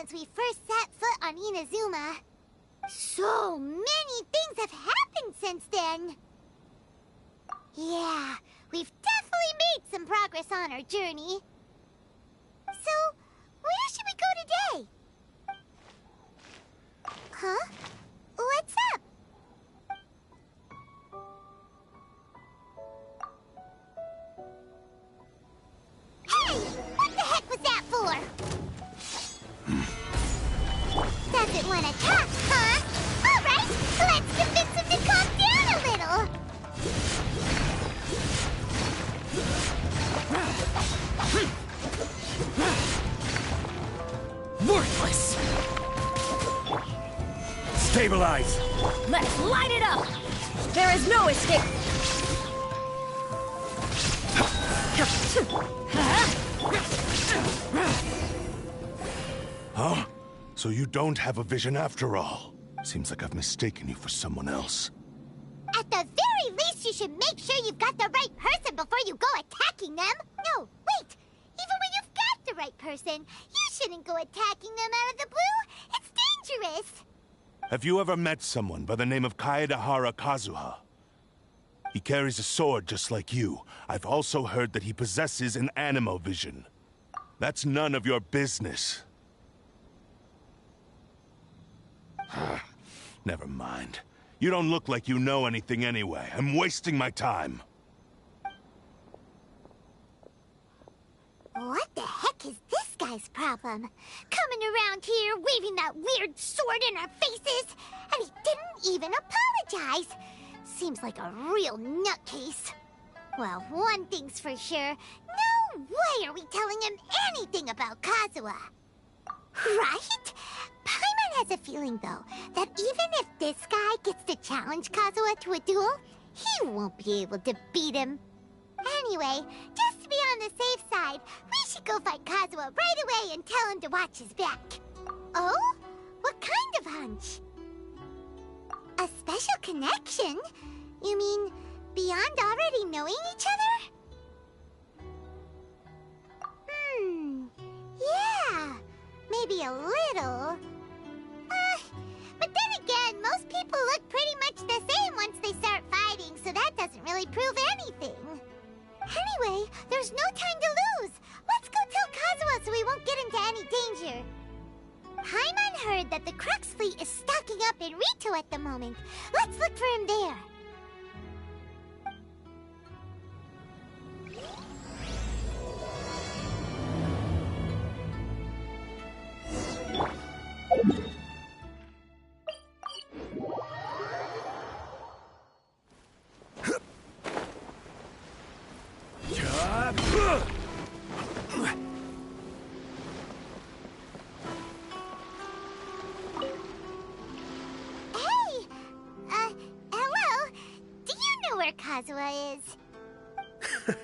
since we first set foot on Inazuma. So many things have happened since then. Yeah, we've definitely made some progress on our journey. So, where should we go today? Huh? What's up? Hey! What the heck was that for? Doesn't want to talk, huh? Alright, let's convince him to calm down a little. Worthless! Stabilize! Let's light it up! There is no escape! Huh? So you don't have a vision after all? Seems like I've mistaken you for someone else. At the very least, you should make sure you've got the right person before you go attacking them. No, wait! Even when you've got the right person, you shouldn't go attacking them out of the blue. It's dangerous. Have you ever met someone by the name of Kaedehara Kazuha? He carries a sword just like you. I've also heard that he possesses an animo vision. That's none of your business. Never mind. You don't look like you know anything anyway. I'm wasting my time. What the heck is this guy's problem? Coming around here, waving that weird sword in our faces, and he didn't even apologize. Seems like a real nutcase. Well, one thing's for sure. No way are we telling him anything about Kazuha. Right? Paimon has a feeling, though, that even if this guy gets to challenge Kazuha to a duel, he won't be able to beat him. Anyway, just to be on the safe side, we should go find Kazuha right away and tell him to watch his back. Oh? What kind of hunch? A special connection? You mean beyond already knowing each other? Yeah, maybe a little. But then again, most people look pretty much the same once they start fighting, so that doesn't really prove anything. Anyway, there's no time to lose. Let's go tell Kazuha so we won't get into any danger. Paimon heard that the Crux fleet is stocking up in Rito at the moment. Let's look for him there. Kazuha is.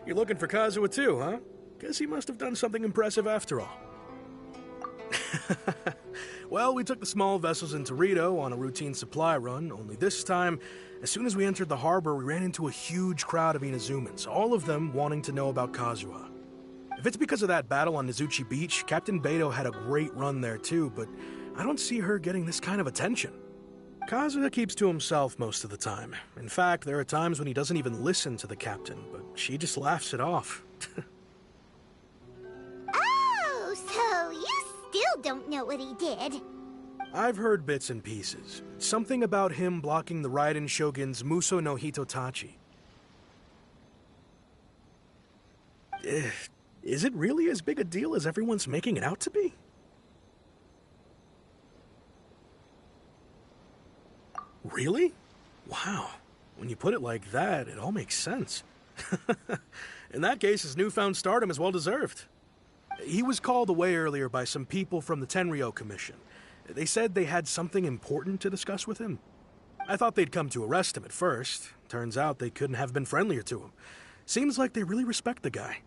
You're looking for Kazuha too, huh? Guess he must have done something impressive after all. Well, we took the small vessels into Rito on a routine supply run, only this time, as soon as we entered the harbor, we ran into a huge crowd of Inazumans, all of them wanting to know about Kazuha. If it's because of that battle on Nizuchi Beach, Captain Beidou had a great run there too, but I don't see her getting this kind of attention. Kazuha keeps to himself most of the time. In fact, there are times when he doesn't even listen to the captain, but she just laughs it off. Oh, so you still don't know what he did? I've heard bits and pieces. Something about him blocking the Raiden Shogun's Muso no Hitotachi. Is it really as big a deal as everyone's making it out to be? Really? Wow. When you put it like that, it all makes sense. In that case, his newfound stardom is well deserved. He was called away earlier by some people from the Tenryou Commission. They said they had something important to discuss with him. I thought they'd come to arrest him at first. Turns out they couldn't have been friendlier to him. Seems like they really respect the guy.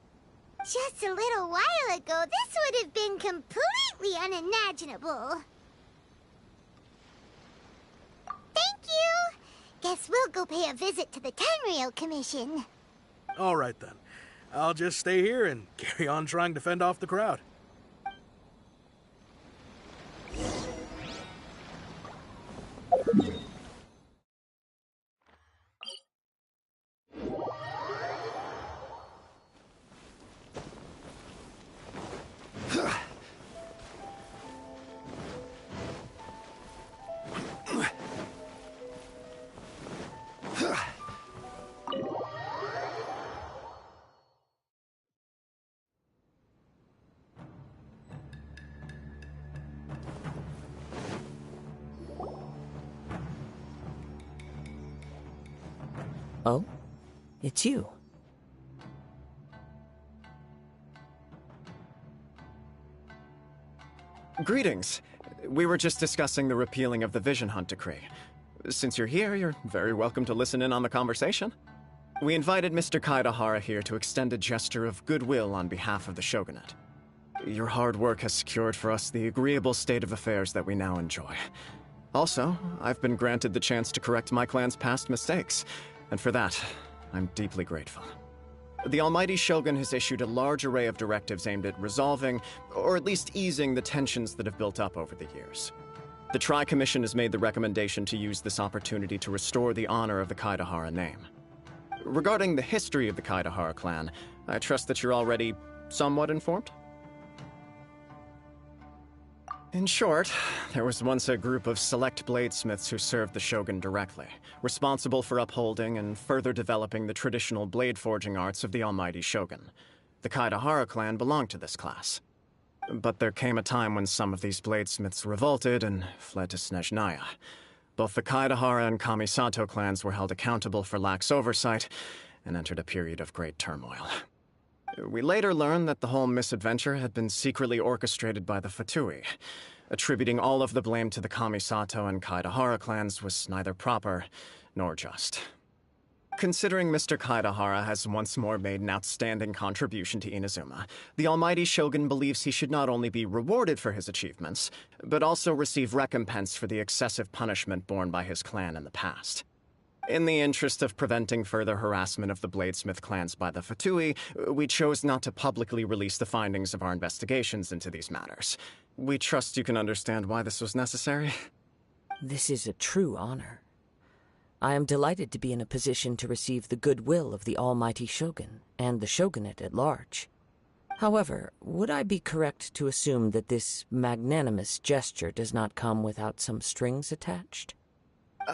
Just a little while ago, this would have been completely unimaginable. Thank you! Guess we'll go pay a visit to the Tenryou Commission. All right then. I'll just stay here and carry on trying to fend off the crowd. Oh? It's you. Greetings. We were just discussing the repealing of the Vision Hunt Decree. Since you're here, you're very welcome to listen in on the conversation. We invited Mr. Kaedehara here to extend a gesture of goodwill on behalf of the Shogunate. Your hard work has secured for us the agreeable state of affairs that we now enjoy. Also, I've been granted the chance to correct my clan's past mistakes, and for that, I'm deeply grateful. The Almighty Shogun has issued a large array of directives aimed at resolving, or at least easing, the tensions that have built up over the years. The Tri-Commission has made the recommendation to use this opportunity to restore the honor of the Kaedehara name. Regarding the history of the Kaedehara clan, I trust that you're already somewhat informed? In short, there was once a group of select bladesmiths who served the Shogun directly, responsible for upholding and further developing the traditional blade forging arts of the Almighty Shogun. The Kaedehara clan belonged to this class. But there came a time when some of these bladesmiths revolted and fled to Snezhnaya. Both the Kaedehara and Kamisato clans were held accountable for lax oversight and entered a period of great turmoil. We later learned that the whole misadventure had been secretly orchestrated by the Fatui. Attributing all of the blame to the Kamisato and Kaedehara clans was neither proper nor just. Considering Mr. Kaedehara has once more made an outstanding contribution to Inazuma, the Almighty Shogun believes he should not only be rewarded for his achievements, but also receive recompense for the excessive punishment borne by his clan in the past. In the interest of preventing further harassment of the Bladesmith clans by the Fatui, we chose not to publicly release the findings of our investigations into these matters. We trust you can understand why this was necessary. This is a true honor. I am delighted to be in a position to receive the goodwill of the Almighty Shogun and the Shogunate at large. However, would I be correct to assume that this magnanimous gesture does not come without some strings attached?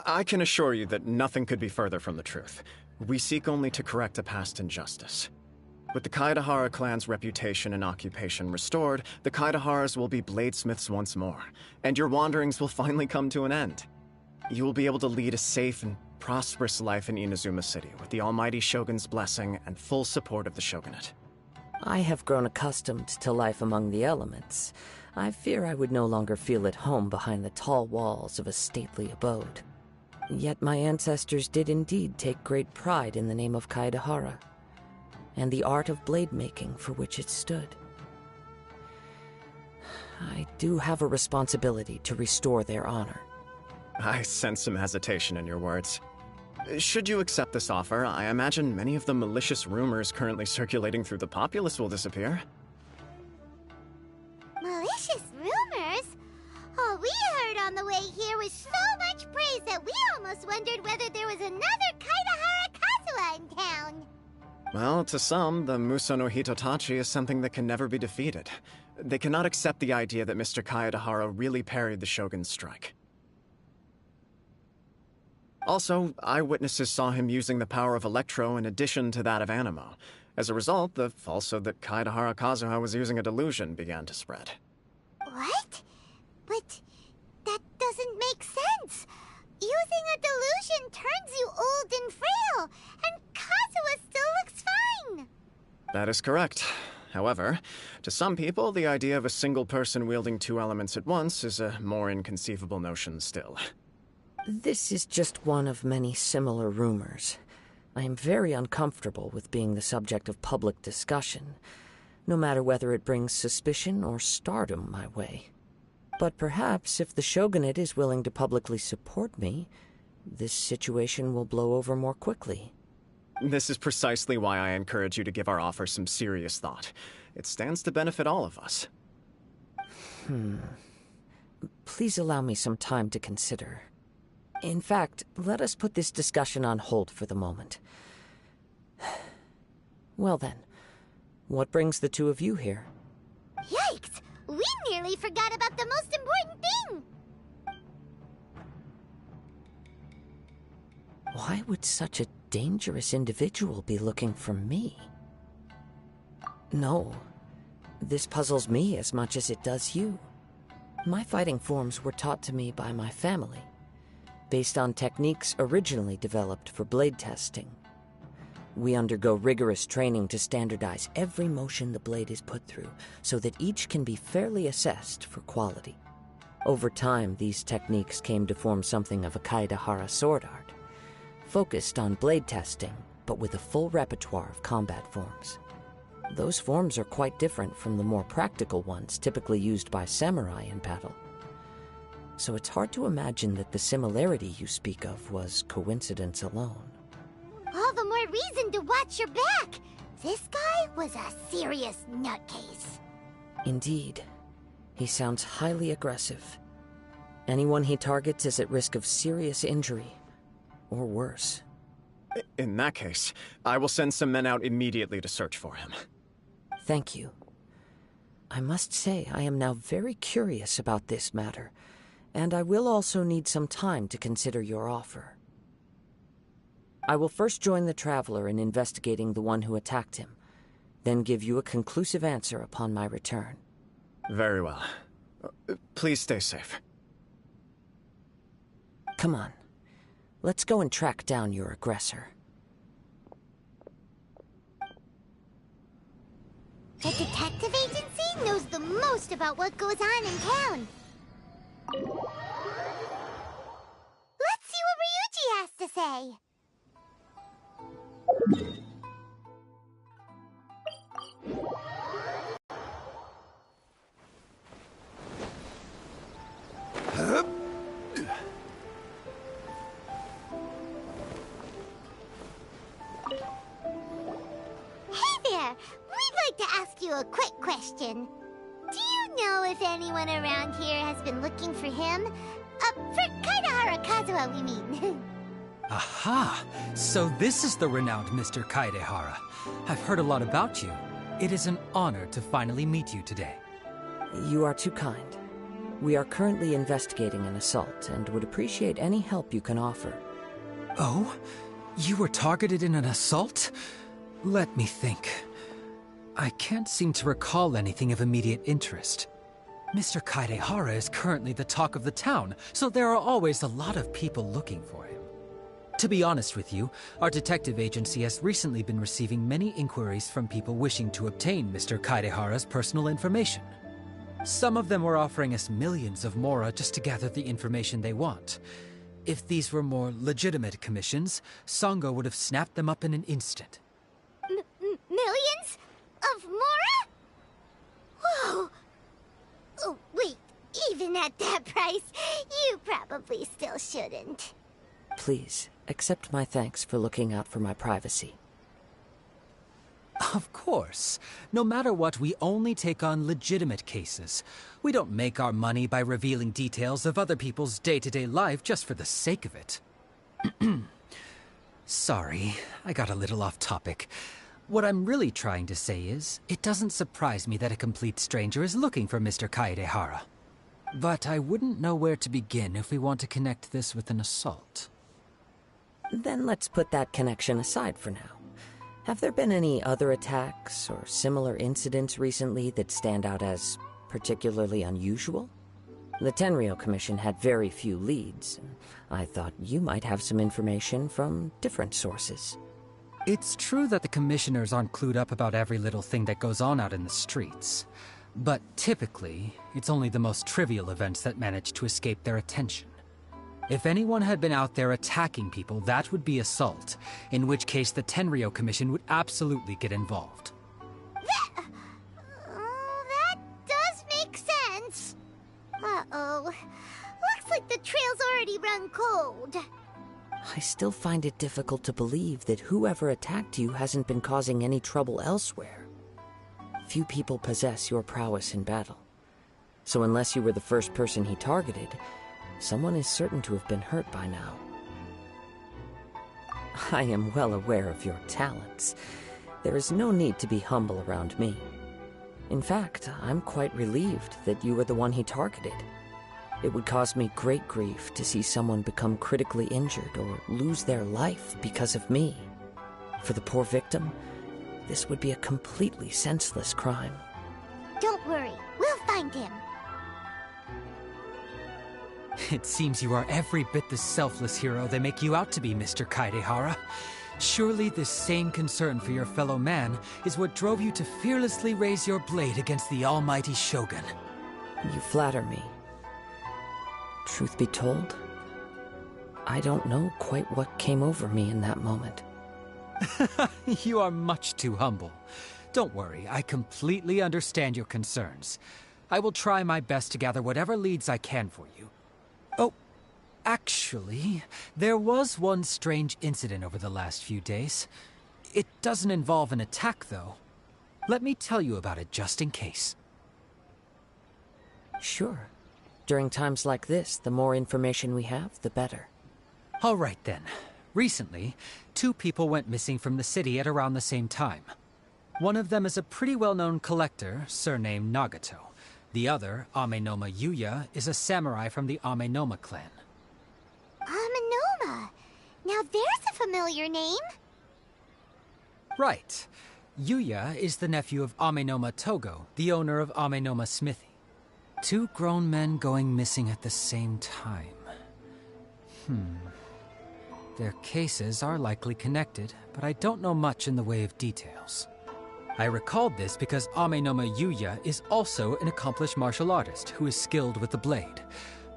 I can assure you that nothing could be further from the truth. We seek only to correct a past injustice. With the Kaedehara clan's reputation and occupation restored, the Kaedeharas will be bladesmiths once more, and your wanderings will finally come to an end. You will be able to lead a safe and prosperous life in Inazuma City with the Almighty Shogun's blessing and full support of the Shogunate. I have grown accustomed to life among the elements. I fear I would no longer feel at home behind the tall walls of a stately abode. Yet my ancestors did indeed take great pride in the name of Kaedehara, and the art of blade making for which it stood. I do have a responsibility to restore their honor. I sense some hesitation in your words. Should you accept this offer, I imagine many of the malicious rumors currently circulating through the populace will disappear. Malicious rumors? All we heard on the way here was so much praise that we almost wondered whether there was another Kaedehara Kazuha in town. Well, to some, the Muso no Hitotachi is something that can never be defeated. They cannot accept the idea that Mr. Kaedehara really parried the Shogun's strike. Also, eyewitnesses saw him using the power of Electro in addition to that of Animo. As a result, the falsehood that Kaedehara Kazuha was using a delusion began to spread. What? But that doesn't make sense. Using a delusion turns you old and frail, and Kazuha still looks fine. That is correct. However, to some people, the idea of a single person wielding two elements at once is a more inconceivable notion still. This is just one of many similar rumors. I am very uncomfortable with being the subject of public discussion, no matter whether it brings suspicion or stardom my way. But perhaps if the Shogunate is willing to publicly support me, this situation will blow over more quickly. This is precisely why I encourage you to give our offer some serious thought. It stands to benefit all of us. Please allow me some time to consider. In fact, let us put this discussion on hold for the moment. Well then, what brings the two of you here? Yikes! We nearly forgot about the most important thing! Why would such a dangerous individual be looking for me? No, this puzzles me as much as it does you. My fighting forms were taught to me by my family, based on techniques originally developed for blade testing. We undergo rigorous training to standardize every motion the blade is put through, so that each can be fairly assessed for quality. Over time, these techniques came to form something of a Kaedehara sword art, focused on blade testing, but with a full repertoire of combat forms. Those forms are quite different from the more practical ones typically used by samurai in battle. So it's hard to imagine that the similarity you speak of was coincidence alone. All the more reason to watch your back. This guy was a serious nutcase. Indeed. He sounds highly aggressive. Anyone he targets is at risk of serious injury, or worse. In that case, I will send some men out immediately to search for him. Thank you. I must say I am now very curious about this matter, and I will also need some time to consider your offer. I will first join the Traveler in investigating the one who attacked him, then give you a conclusive answer upon my return. Very well. Please stay safe. Come on. Let's go and track down your aggressor. The detective agency knows the most about what goes on in town. Let's see what Ryuji has to say. We'd like to ask you a quick question. Do you know if anyone around here has been looking for him? For Kaedehara Kazuha, we mean. Aha! So this is the renowned Mr. Kaedehara. I've heard a lot about you. It is an honor to finally meet you today. You are too kind. We are currently investigating an assault and would appreciate any help you can offer. Oh? You were targeted in an assault? Let me think. I can't seem to recall anything of immediate interest. Mr. Kaedehara is currently the talk of the town, so there are always a lot of people looking for him. To be honest with you, our detective agency has recently been receiving many inquiries from people wishing to obtain Mr. Kaedehara's personal information. Some of them were offering us millions of mora just to gather the information they want. If these were more legitimate commissions, Sango would have snapped them up in an instant. Millions? Of mora? Whoa! Oh, wait, even at that price, you probably still shouldn't. Please, accept my thanks for looking out for my privacy. Of course. No matter what, we only take on legitimate cases. We don't make our money by revealing details of other people's day-to-day life just for the sake of it. Sorry, I got a little off topic. What I'm really trying to say is, it doesn't surprise me that a complete stranger is looking for Mr. Kaedehara. But I wouldn't know where to begin if we want to connect this with an assault. Then let's put that connection aside for now. Have there been any other attacks or similar incidents recently that stand out as particularly unusual? The Tenryou Commission had very few leads, and I thought you might have some information from different sources. It's true that the commissioners aren't clued up about every little thing that goes on out in the streets. But typically, it's only the most trivial events that manage to escape their attention. If anyone had been out there attacking people, that would be assault, in which case the Tenryou Commission would absolutely get involved. That does make sense. Uh-oh. Looks like the trail's already run cold. I still find it difficult to believe that whoever attacked you hasn't been causing any trouble elsewhere. Few people possess your prowess in battle. So unless you were the first person he targeted, someone is certain to have been hurt by now. I am well aware of your talents. There is no need to be humble around me. In fact, I'm quite relieved that you were the one he targeted. It would cause me great grief to see someone become critically injured or lose their life because of me. For the poor victim, this would be a completely senseless crime. Don't worry, we'll find him. It seems you are every bit the selfless hero they make you out to be, Mr. Kaedehara. Surely this same concern for your fellow man is what drove you to fearlessly raise your blade against the almighty Shogun. You flatter me. Truth be told, I don't know quite what came over me in that moment. You are much too humble. Don't worry, I completely understand your concerns. I will try my best to gather whatever leads I can for you. Oh, actually, there was one strange incident over the last few days. It doesn't involve an attack, though. Let me tell you about it just in case. Sure. During times like this, the more information we have, the better. All right, then. Recently, 2 people went missing from the city at around the same time. One of them is a pretty well-known collector, surnamed Nagato. The other, Amenoma Yuya, is a samurai from the Amenoma clan. Amenoma! Now there's a familiar name. Right. Yuya is the nephew of Amenoma Togo, the owner of Amenoma Smithy. 2 grown men going missing at the same time. Their cases are likely connected, but I don't know much in the way of details. I recalled this because Amenoma Yuya is also an accomplished martial artist who is skilled with the blade.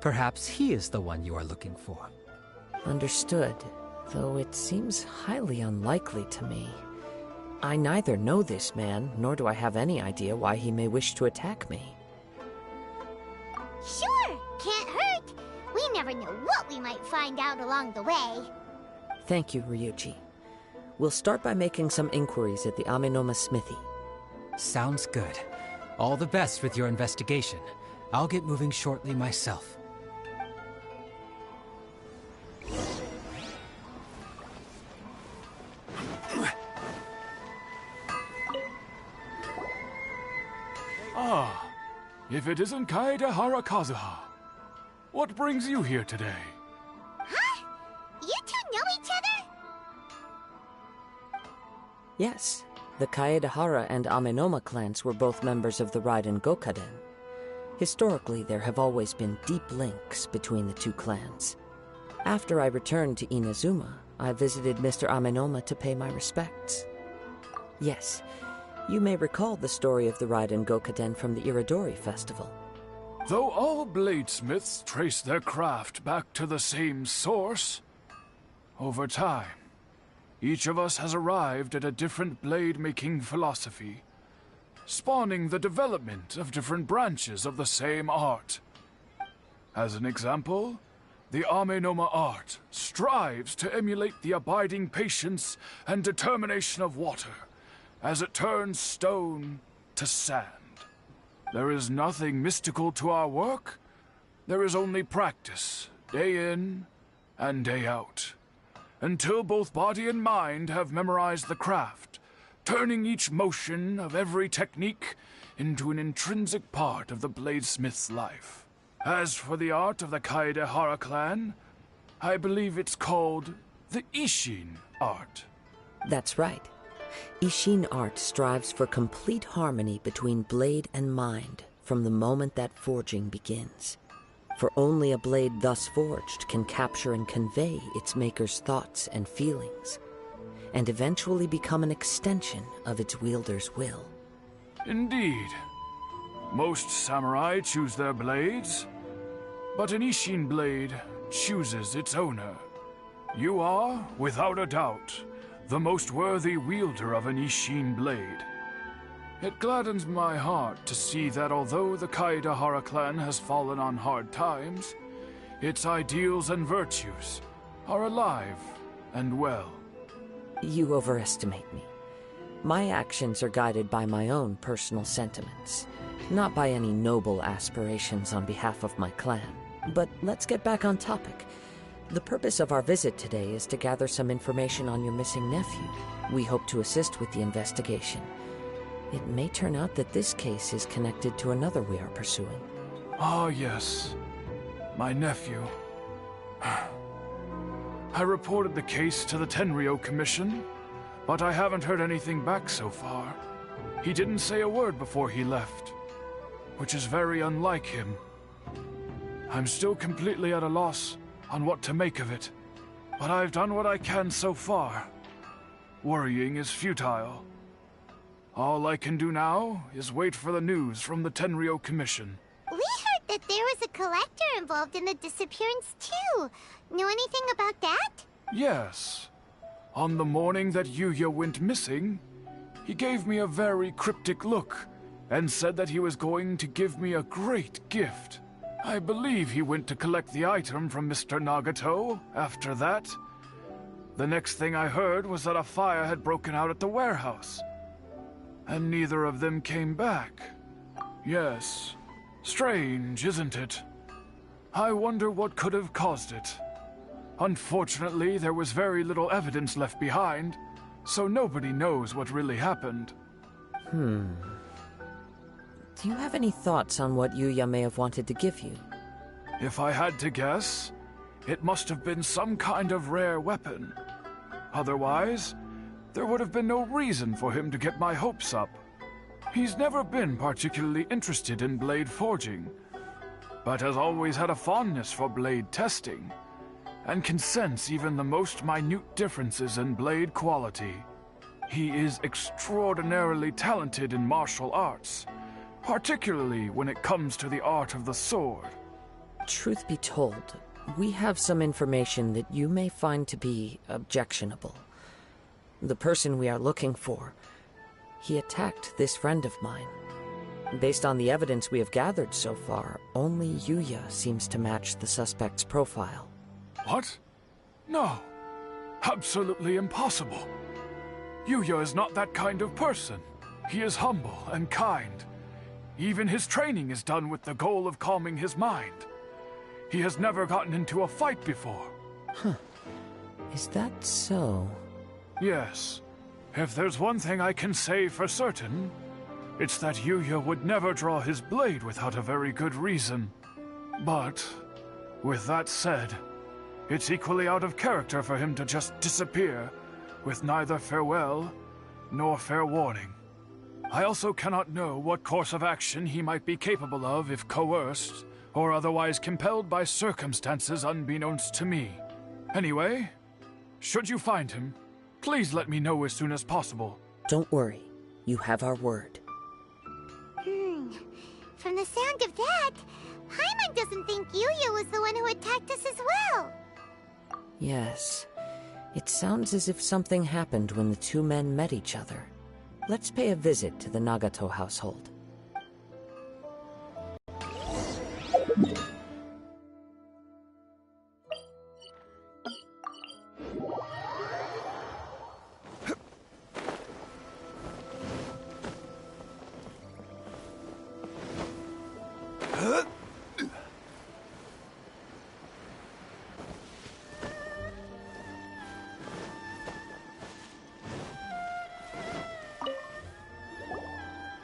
Perhaps he is the one you are looking for. Understood, though it seems highly unlikely to me. I neither know this man, nor do I have any idea why he may wish to attack me. Sure, can't hurt. We never know what we might find out along the way. Thank you, Ryuji. We'll start by making some inquiries at the Amenoma Smithy. Sounds good. All the best with your investigation. I'll get moving shortly myself. Ah, if it isn't Kaedehara Kazuha. What brings you here today? Huh? You 2 know each other? Yes, the Kaedehara and Amenoma clans were both members of the Raiden Gokaden. Historically, there have always been deep links between the 2 clans. After I returned to Inazuma, I visited Mr. Amenoma to pay my respects. Yes, you may recall the story of the Raiden Gokaden from the Iridori Festival. Though all bladesmiths trace their craft back to the same source, over time, each of us has arrived at a different blade-making philosophy, spawning the development of different branches of the same art. As an example, the Amenoma art strives to emulate the abiding patience and determination of water as it turns stone to sand. There is nothing mystical to our work. There is only practice, day in and day out, until both body and mind have memorized the craft, turning each motion of every technique into an intrinsic part of the bladesmith's life. As for the art of the Kaedehara clan, I believe it's called the Ishin art. That's right. Ishin art strives for complete harmony between blade and mind from the moment that forging begins. For only a blade thus forged can capture and convey its maker's thoughts and feelings, and eventually become an extension of its wielder's will. Indeed. Most samurai choose their blades, but an Ishin blade chooses its owner. You are, without a doubt, the most worthy wielder of an Ishin blade. It gladdens my heart to see that although the Kaedehara clan has fallen on hard times, its ideals and virtues are alive and well. You overestimate me. My actions are guided by my own personal sentiments, not by any noble aspirations on behalf of my clan. But let's get back on topic. The purpose of our visit today is to gather some information on your missing nephew. We hope to assist with the investigation. It may turn out that this case is connected to another we are pursuing. Ah, yes. My nephew. I reported the case to the Tenryo Commission, but I haven't heard anything back so far. He didn't say a word before he left, which is very unlike him. I'm still completely at a loss on what to make of it, but I've done what I can so far. Worrying is futile. All I can do now is wait for the news from the Tenryo Commission. We heard that there was a collector involved in the disappearance too. Know anything about that? Yes. On the morning that Yuya went missing, he gave me a very cryptic look and said that he was going to give me a great gift. I believe he went to collect the item from Mr. Nagato after that. The next thing I heard was that a fire had broken out at the warehouse. And neither of them came back. Yes. Strange, isn't it? I wonder what could have caused it. Unfortunately, there was very little evidence left behind, so nobody knows what really happened. Do you have any thoughts on what Yuya may have wanted to give you? If I had to guess, it must have been some kind of rare weapon. Otherwise, there would have been no reason for him to get my hopes up. He's never been particularly interested in blade forging, but has always had a fondness for blade testing, and can sense even the most minute differences in blade quality. He is extraordinarily talented in martial arts, particularly when it comes to the art of the sword. Truth be told, we have some information that you may find to be objectionable. The person we are looking for, he attacked this friend of mine. Based on the evidence we have gathered so far, only Yuya seems to match the suspect's profile. What? No. Absolutely impossible. Yuya is not that kind of person. He is humble and kind. Even his training is done with the goal of calming his mind. He has never gotten into a fight before. Is that so? Yes. If there's one thing I can say for certain, it's that Yuya would never draw his blade without a very good reason. But, with that said, it's equally out of character for him to just disappear, with neither farewell nor fair warning. I also cannot know what course of action he might be capable of if coerced, or otherwise compelled by circumstances unbeknownst to me. Anyway, should you find him, please let me know as soon as possible. Don't worry. You have our word. From the sound of that, Paimon doesn't think Yuya was the one who attacked us as well. Yes. It sounds as if something happened when the two men met each other. Let's pay a visit to the Nagato household.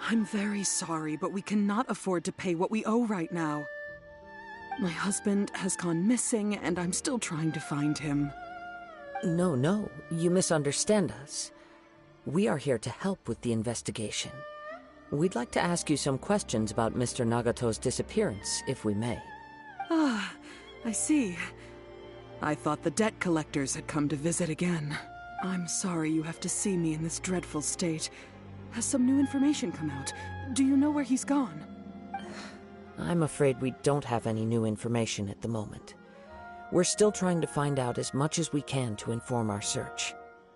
I'm very sorry, but we cannot afford to pay what we owe right now. My husband has gone missing, and I'm still trying to find him. No, you misunderstand us. We are here to help with the investigation. We'd like to ask you some questions about Mr. Nagato's disappearance, if we may. Ah, I see. I thought the debt collectors had come to visit again. I'm sorry you have to see me in this dreadful state. Has some new information come out? Do you know where he's gone? I'm afraid we don't have any new information at the moment. We're still trying to find out as much as we can to inform our search.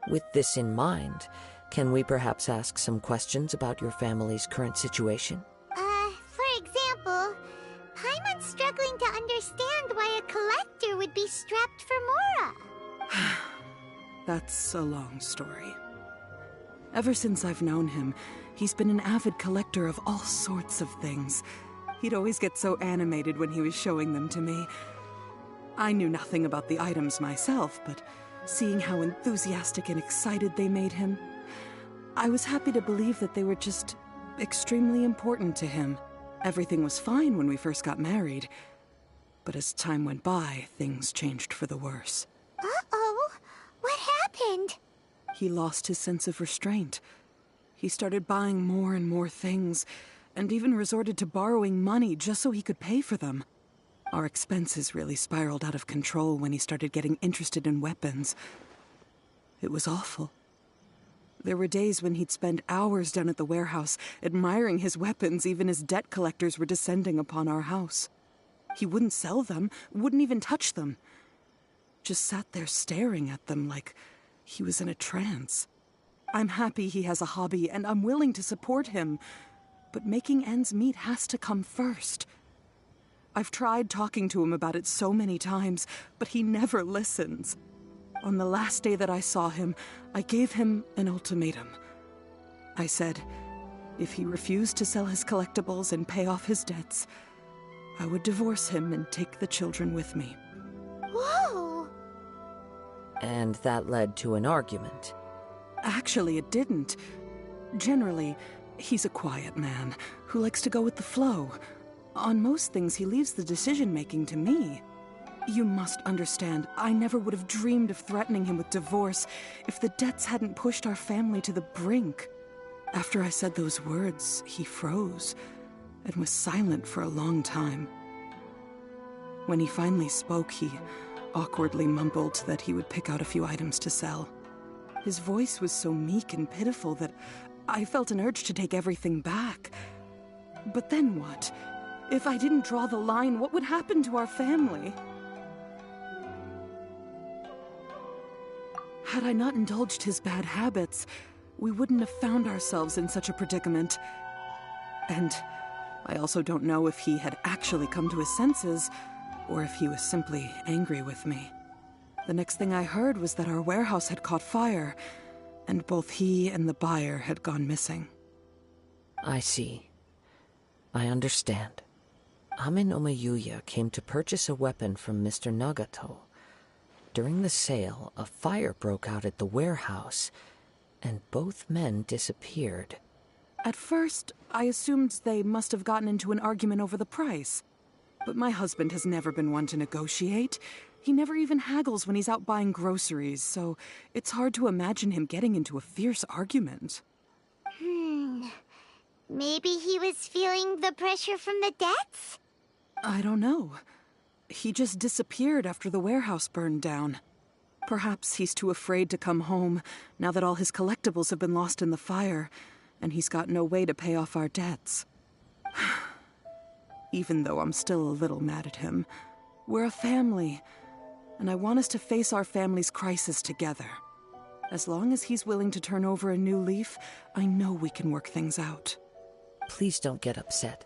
With this in mind, can we perhaps ask some questions about your family's current situation? For example, Paimon's struggling to understand why a collector would be strapped for Mora. That's a long story. Ever since I've known him, he's been an avid collector of all sorts of things. He'd always get so animated when he was showing them to me. I knew nothing about the items myself, but seeing how enthusiastic and excited they made him, I was happy to believe that they were just extremely important to him. Everything was fine when we first got married, but as time went by, things changed for the worse. Uh-oh, what happened? He lost his sense of restraint. He started buying more and more things, and even resorted to borrowing money just so he could pay for them. Our expenses really spiraled out of control when he started getting interested in weapons. It was awful. There were days when he'd spend hours down at the warehouse, admiring his weapons even as debt collectors were descending upon our house. He wouldn't sell them, wouldn't even touch them. Just sat there staring at them like he was in a trance. I'm happy he has a hobby, and I'm willing to support him. But making ends meet has to come first. I've tried talking to him about it so many times, but he never listens. On the last day that I saw him, I gave him an ultimatum. I said, if he refused to sell his collectibles and pay off his debts, I would divorce him and take the children with me. Whoa! And that led to an argument. Actually, it didn't. Generally, he's a quiet man who likes to go with the flow. On most things, he leaves the decision-making to me. You must understand, I never would have dreamed of threatening him with divorce if the debts hadn't pushed our family to the brink. After I said those words, he froze and was silent for a long time. When he finally spoke, he awkwardly mumbled that he would pick out a few items to sell. His voice was so meek and pitiful that I felt an urge to take everything back. But then what? If I didn't draw the line, what would happen to our family? Had I not indulged his bad habits, we wouldn't have found ourselves in such a predicament. And I also don't know if he had actually come to his senses, or if he was simply angry with me. The next thing I heard was that our warehouse had caught fire, and both he and the buyer had gone missing. I see. I understand. Ame no Mayuya came to purchase a weapon from Mr. Nagato. During the sale, a fire broke out at the warehouse, and both men disappeared. At first, I assumed they must have gotten into an argument over the price. But my husband has never been one to negotiate. He never even haggles when he's out buying groceries, so it's hard to imagine him getting into a fierce argument. Maybe he was feeling the pressure from the debts? I don't know. He just disappeared after the warehouse burned down. Perhaps he's too afraid to come home now that all his collectibles have been lost in the fire, and he's got no way to pay off our debts. Even though I'm still a little mad at him, we're a family, and I want us to face our family's crisis together. As long as he's willing to turn over a new leaf, I know we can work things out. Please don't get upset.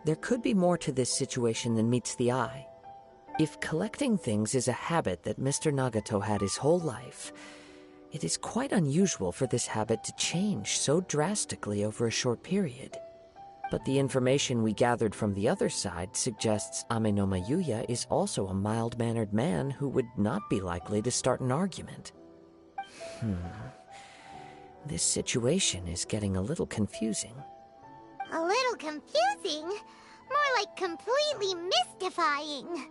There could be more to this situation than meets the eye. If collecting things is a habit that Mr. Nagato had his whole life, it is quite unusual for this habit to change so drastically over a short period. But the information we gathered from the other side suggests Ame no Mayuya is also a mild-mannered man who would not be likely to start an argument. This situation is getting a little confusing. A little confusing? More like completely mystifying.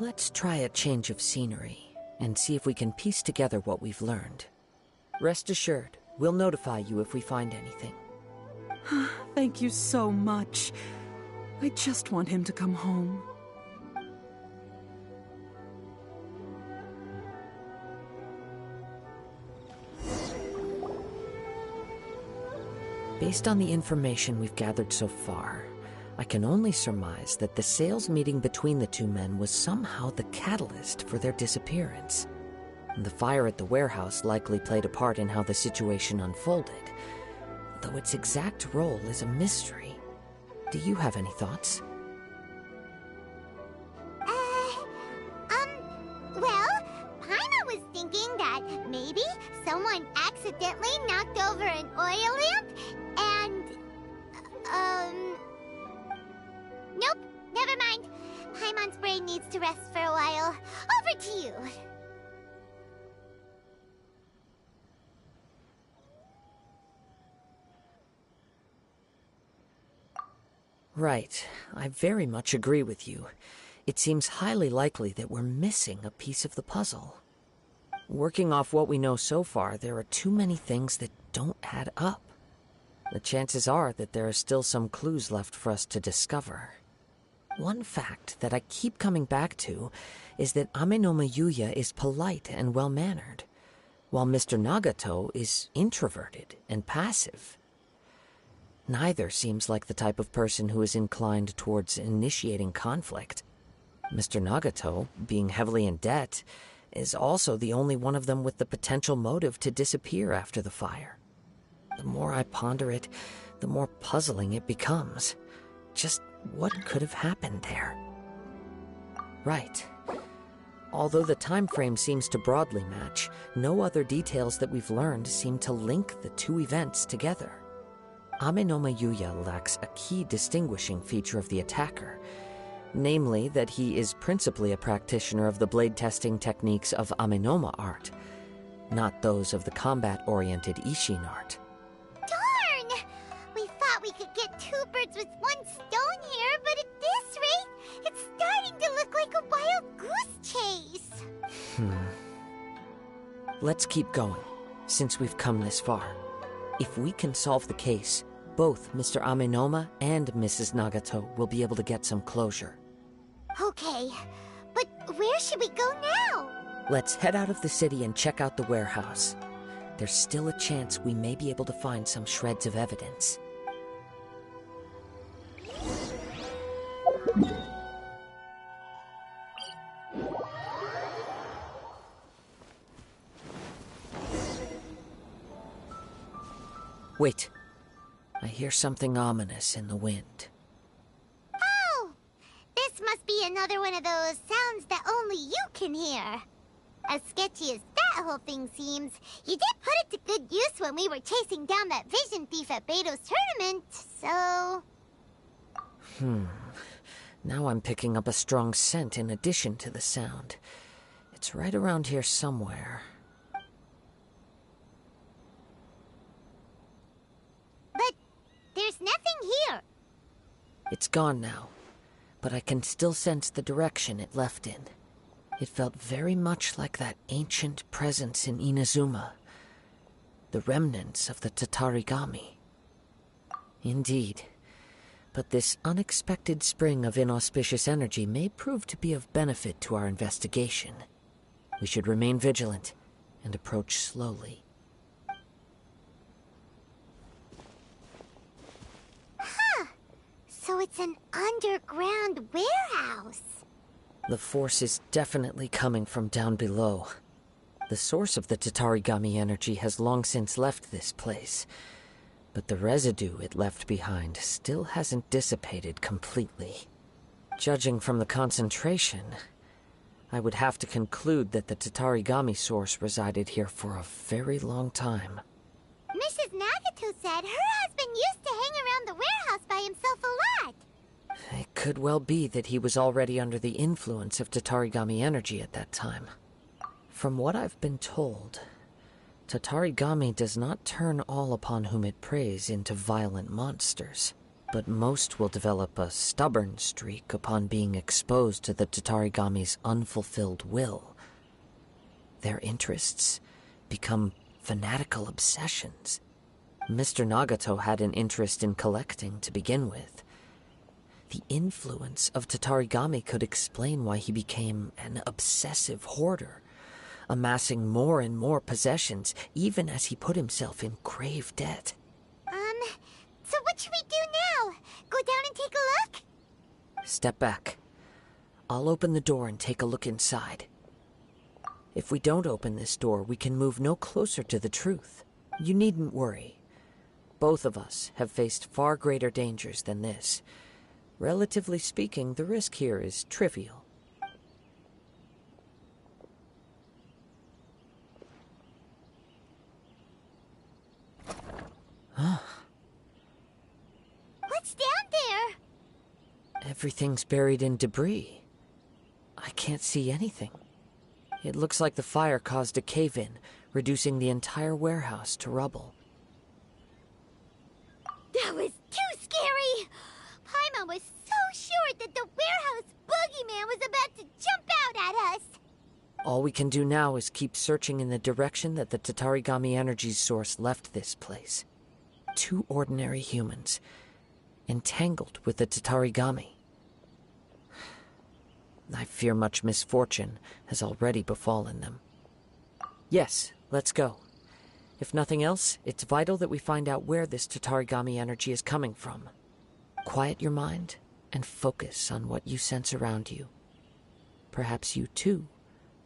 Let's try a change of scenery and see if we can piece together what we've learned. Rest assured, we'll notify you if we find anything. Thank you so much. I just want him to come home. Based on the information we've gathered so far, I can only surmise that the sales meeting between the two men was somehow the catalyst for their disappearance. The fire at the warehouse likely played a part in how the situation unfolded, though its exact role is a mystery. Do you have any thoughts? Well, Paimon was thinking that maybe someone accidentally knocked over an oil lamp and, nope, never mind. Paimon's brain needs to rest for a while. Over to you. Right. I very much agree with you. It seems highly likely that we're missing a piece of the puzzle. Working off what we know so far, there are too many things that don't add up. The chances are that there are still some clues left for us to discover. One fact that I keep coming back to is that Ame no Mayuya is polite and well-mannered. while Mr. Nagato is introverted and passive. Neither seems like the type of person who is inclined towards initiating conflict. Mr. Nagato, being heavily in debt, is also the only one of them with the potential motive to disappear after the fire. The more I ponder it, the more puzzling it becomes. Just what could have happened there? Right. Although the time frame seems to broadly match, no other details that we've learned seem to link the two events together. Amenoma Yuya lacks a key distinguishing feature of the attacker, namely that he is principally a practitioner of the blade testing techniques of Amenoma art, not those of the combat-oriented Ishin art. Darn! We thought we could get two birds with one stone here, but at this rate, it's starting to look like a wild goose chase. Let's keep going, since we've come this far. If we can solve the case, both Mr. Amenoma and Mrs. Nagato will be able to get some closure. Okay, but where should we go now? Let's head out of the city and check out the warehouse. There's still a chance we may be able to find some shreds of evidence. Wait. I hear something ominous in the wind. Oh! This must be another one of those sounds that only you can hear. As sketchy as that whole thing seems, you did put it to good use when we were chasing down that vision thief at Beto's tournament, so... Now I'm picking up a strong scent in addition to the sound. It's right around here somewhere. But there's nothing here. It's gone now, but I can still sense the direction it left in. It felt very much like that ancient presence in Inazuma, the remnants of the Tatarigami. Indeed, but this unexpected spring of inauspicious energy may prove to be of benefit to our investigation. We should remain vigilant and approach slowly. So it's an underground warehouse. The force is definitely coming from down below. The source of the Tatarigami energy has long since left this place, but the residue it left behind still hasn't dissipated completely. Judging from the concentration, I would have to conclude that the Tatarigami source resided here for a very long time. Mrs. Nagato said her husband used to hang around the warehouse by himself a lot. It could well be that he was already under the influence of Tatarigami energy at that time. From what I've been told, Tatarigami does not turn all upon whom it preys into violent monsters, but most will develop a stubborn streak upon being exposed to the Tatarigami's unfulfilled will. Their interests become fanatical obsessions. Mr. Nagato had an interest in collecting to begin with. The influence of Tatarigami could explain why he became an obsessive hoarder, amassing more and more possessions, even as he put himself in grave debt. So what should we do now? Go down and take a look? Step back. I'll open the door and take a look inside. If we don't open this door, we can move no closer to the truth. You needn't worry. Both of us have faced far greater dangers than this. Relatively speaking, the risk here is trivial. What's down there? Everything's buried in debris. I can't see anything. It looks like the fire caused a cave-in, reducing the entire warehouse to rubble. That was too scary! Paimon was so sure that the warehouse boogeyman was about to jump out at us! All we can do now is keep searching in the direction that the Tatarigami energy source left this place. Two ordinary humans, entangled with the Tatarigami. I fear much misfortune has already befallen them. Yes, Let's go. If nothing else, it's vital that we find out where this Tatarigami energy is coming from. Quiet your mind and focus on what you sense around you. Perhaps you, too,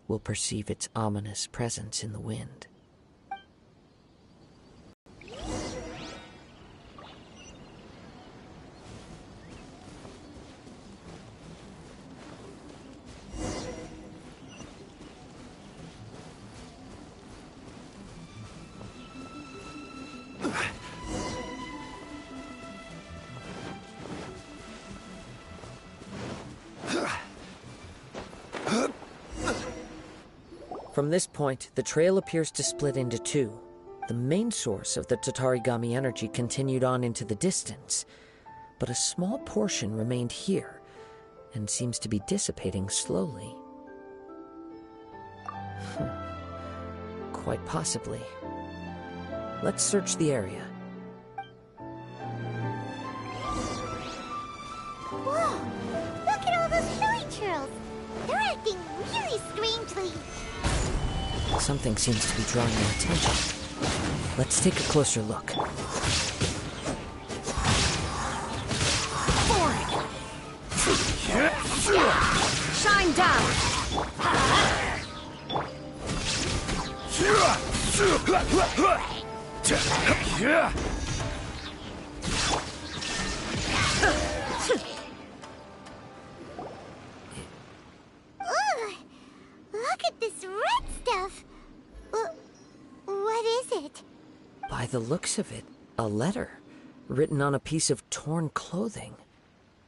will perceive its ominous presence in the wind. From this point, the trail appears to split into two. The main source of the Tatarigami energy continued on into the distance, but a small portion remained here, and seems to be dissipating slowly. Quite possibly. Let's search the area. Whoa! Look at all those hilly churls! They're acting really strangely. Something seems to be drawing their attention. Let's take a closer look. Shine down! Ugh! Look at this red stuff! What is it? By the looks of it, a letter, written on a piece of torn clothing.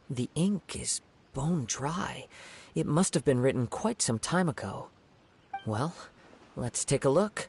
The ink is bone dry. It must have been written quite some time ago. Well, let's take a look.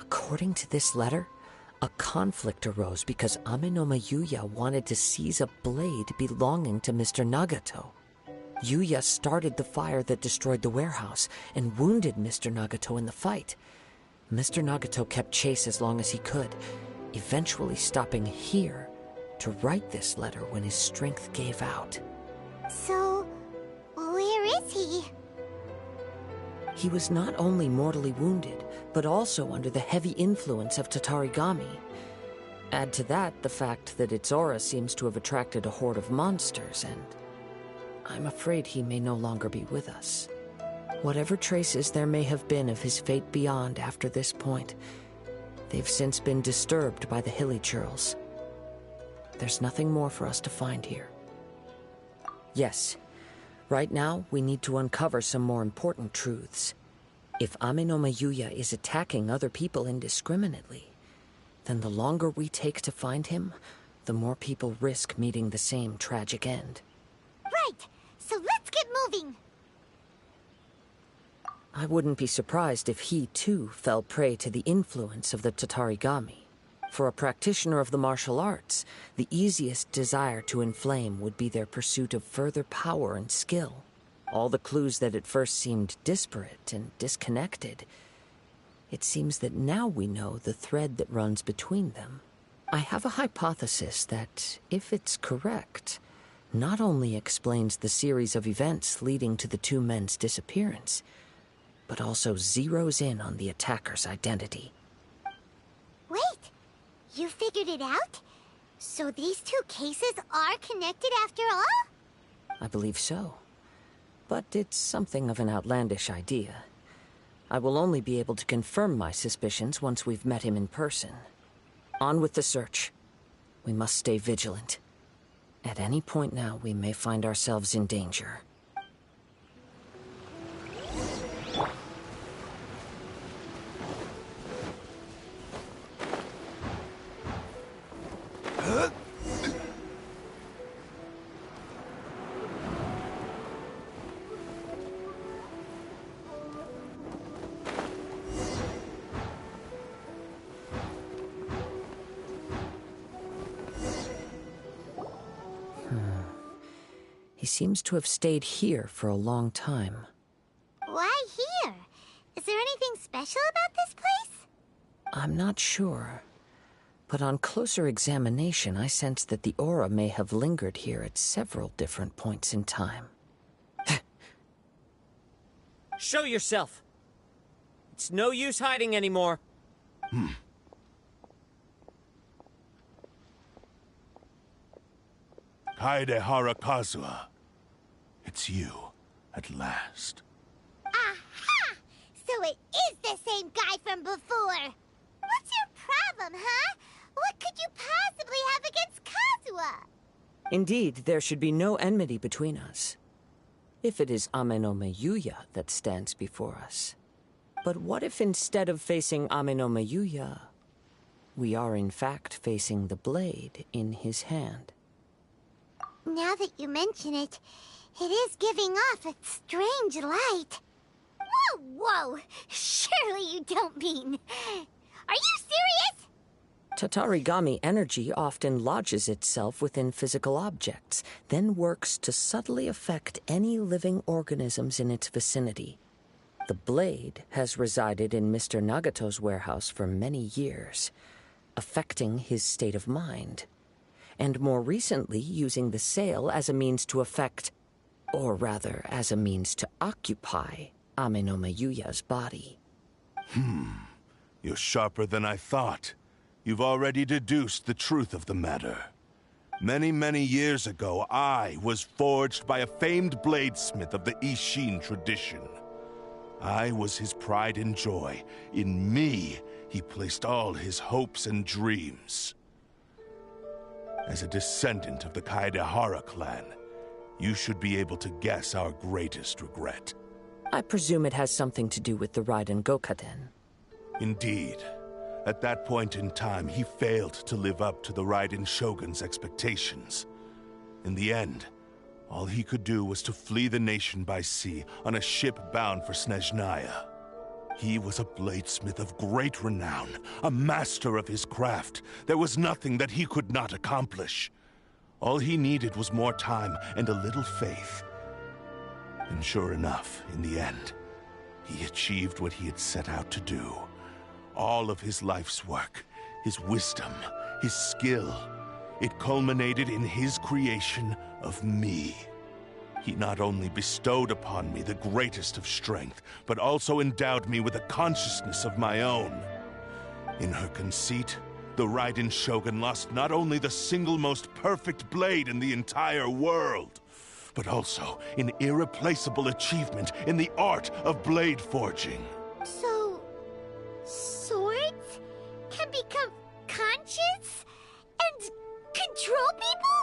According to this letter, a conflict arose because Amenoma Yuya wanted to seize a blade belonging to Mr. Nagato. Yuya started the fire that destroyed the warehouse and wounded Mr. Nagato in the fight. Mr. Nagato kept chase as long as he could, eventually stopping here to write this letter when his strength gave out. So, where is he? He was not only mortally wounded, but also under the heavy influence of Tatarigami. Add to that the fact that its aura seems to have attracted a horde of monsters, and I'm afraid he may no longer be with us. Whatever traces there may have been of his fate beyond after this point, they've since been disturbed by the hilly churls. There's nothing more for us to find here. Yes, right now we need to uncover some more important truths. If Amenoma Yuya is attacking other people indiscriminately, then the longer we take to find him, the more people risk meeting the same tragic end. Right! So let's get moving! I wouldn't be surprised if he, too, fell prey to the influence of the Tatarigami. For a practitioner of the martial arts, the easiest desire to inflame would be their pursuit of further power and skill. All the clues that at first seemed disparate and disconnected, it seems that now we know the thread that runs between them. I have a hypothesis that, if it's correct, not only explains the series of events leading to the two men's disappearance, but also zeroes in on the attacker's identity. Wait! You figured it out? So these two cases are connected after all? I believe so. But it's something of an outlandish idea. I will only be able to confirm my suspicions once we've met him in person. On with the search. We must stay vigilant. At any point now, we may find ourselves in danger. He seems to have stayed here for a long time. Why here? Is there anything special about this place? I'm not sure. But on closer examination, I sense that the aura may have lingered here at several different points in time. Show yourself! It's no use hiding anymore. Kaedehara Kazuha. It's you, at last. Aha! So it is the same guy from before! What's your problem, huh? What could you possibly have against Kazuha? Indeed, there should be no enmity between us. If it is Ame-no-me Yuya that stands before us. But what if instead of facing Ame-no-me Yuya, we are in fact facing the blade in his hand? Now that you mention it, it is giving off a strange light. Whoa, whoa! Surely you don't mean... Are you serious? Tatarigami energy often lodges itself within physical objects, then works to subtly affect any living organisms in its vicinity. The blade has resided in Mr. Nagato's warehouse for many years, affecting his state of mind, and more recently using the sale as a means to affect, or rather as a means to occupy, Ame-no-me Yuya's body. You're sharper than I thought. You've already deduced the truth of the matter. Many, many years ago, I was forged by a famed bladesmith of the Ishin tradition. I was his pride and joy. In me, he placed all his hopes and dreams. As a descendant of the Kaedehara clan, you should be able to guess our greatest regret. I presume it has something to do with the Raiden Gokaden. Indeed. At that point in time, he failed to live up to the Raiden Shogun's expectations. In the end, all he could do was to flee the nation by sea on a ship bound for Snezhnaya. He was a bladesmith of great renown, a master of his craft. There was nothing that he could not accomplish. All he needed was more time and a little faith. And sure enough, in the end, he achieved what he had set out to do. All of his life's work, his wisdom, his skill, it culminated in his creation of me. He not only bestowed upon me the greatest of strength, but also endowed me with a consciousness of my own. In her conceit, the Raiden Shogun lost not only the single most perfect blade in the entire world, but also an irreplaceable achievement in the art of blade forging. So... swords can become conscious and control people?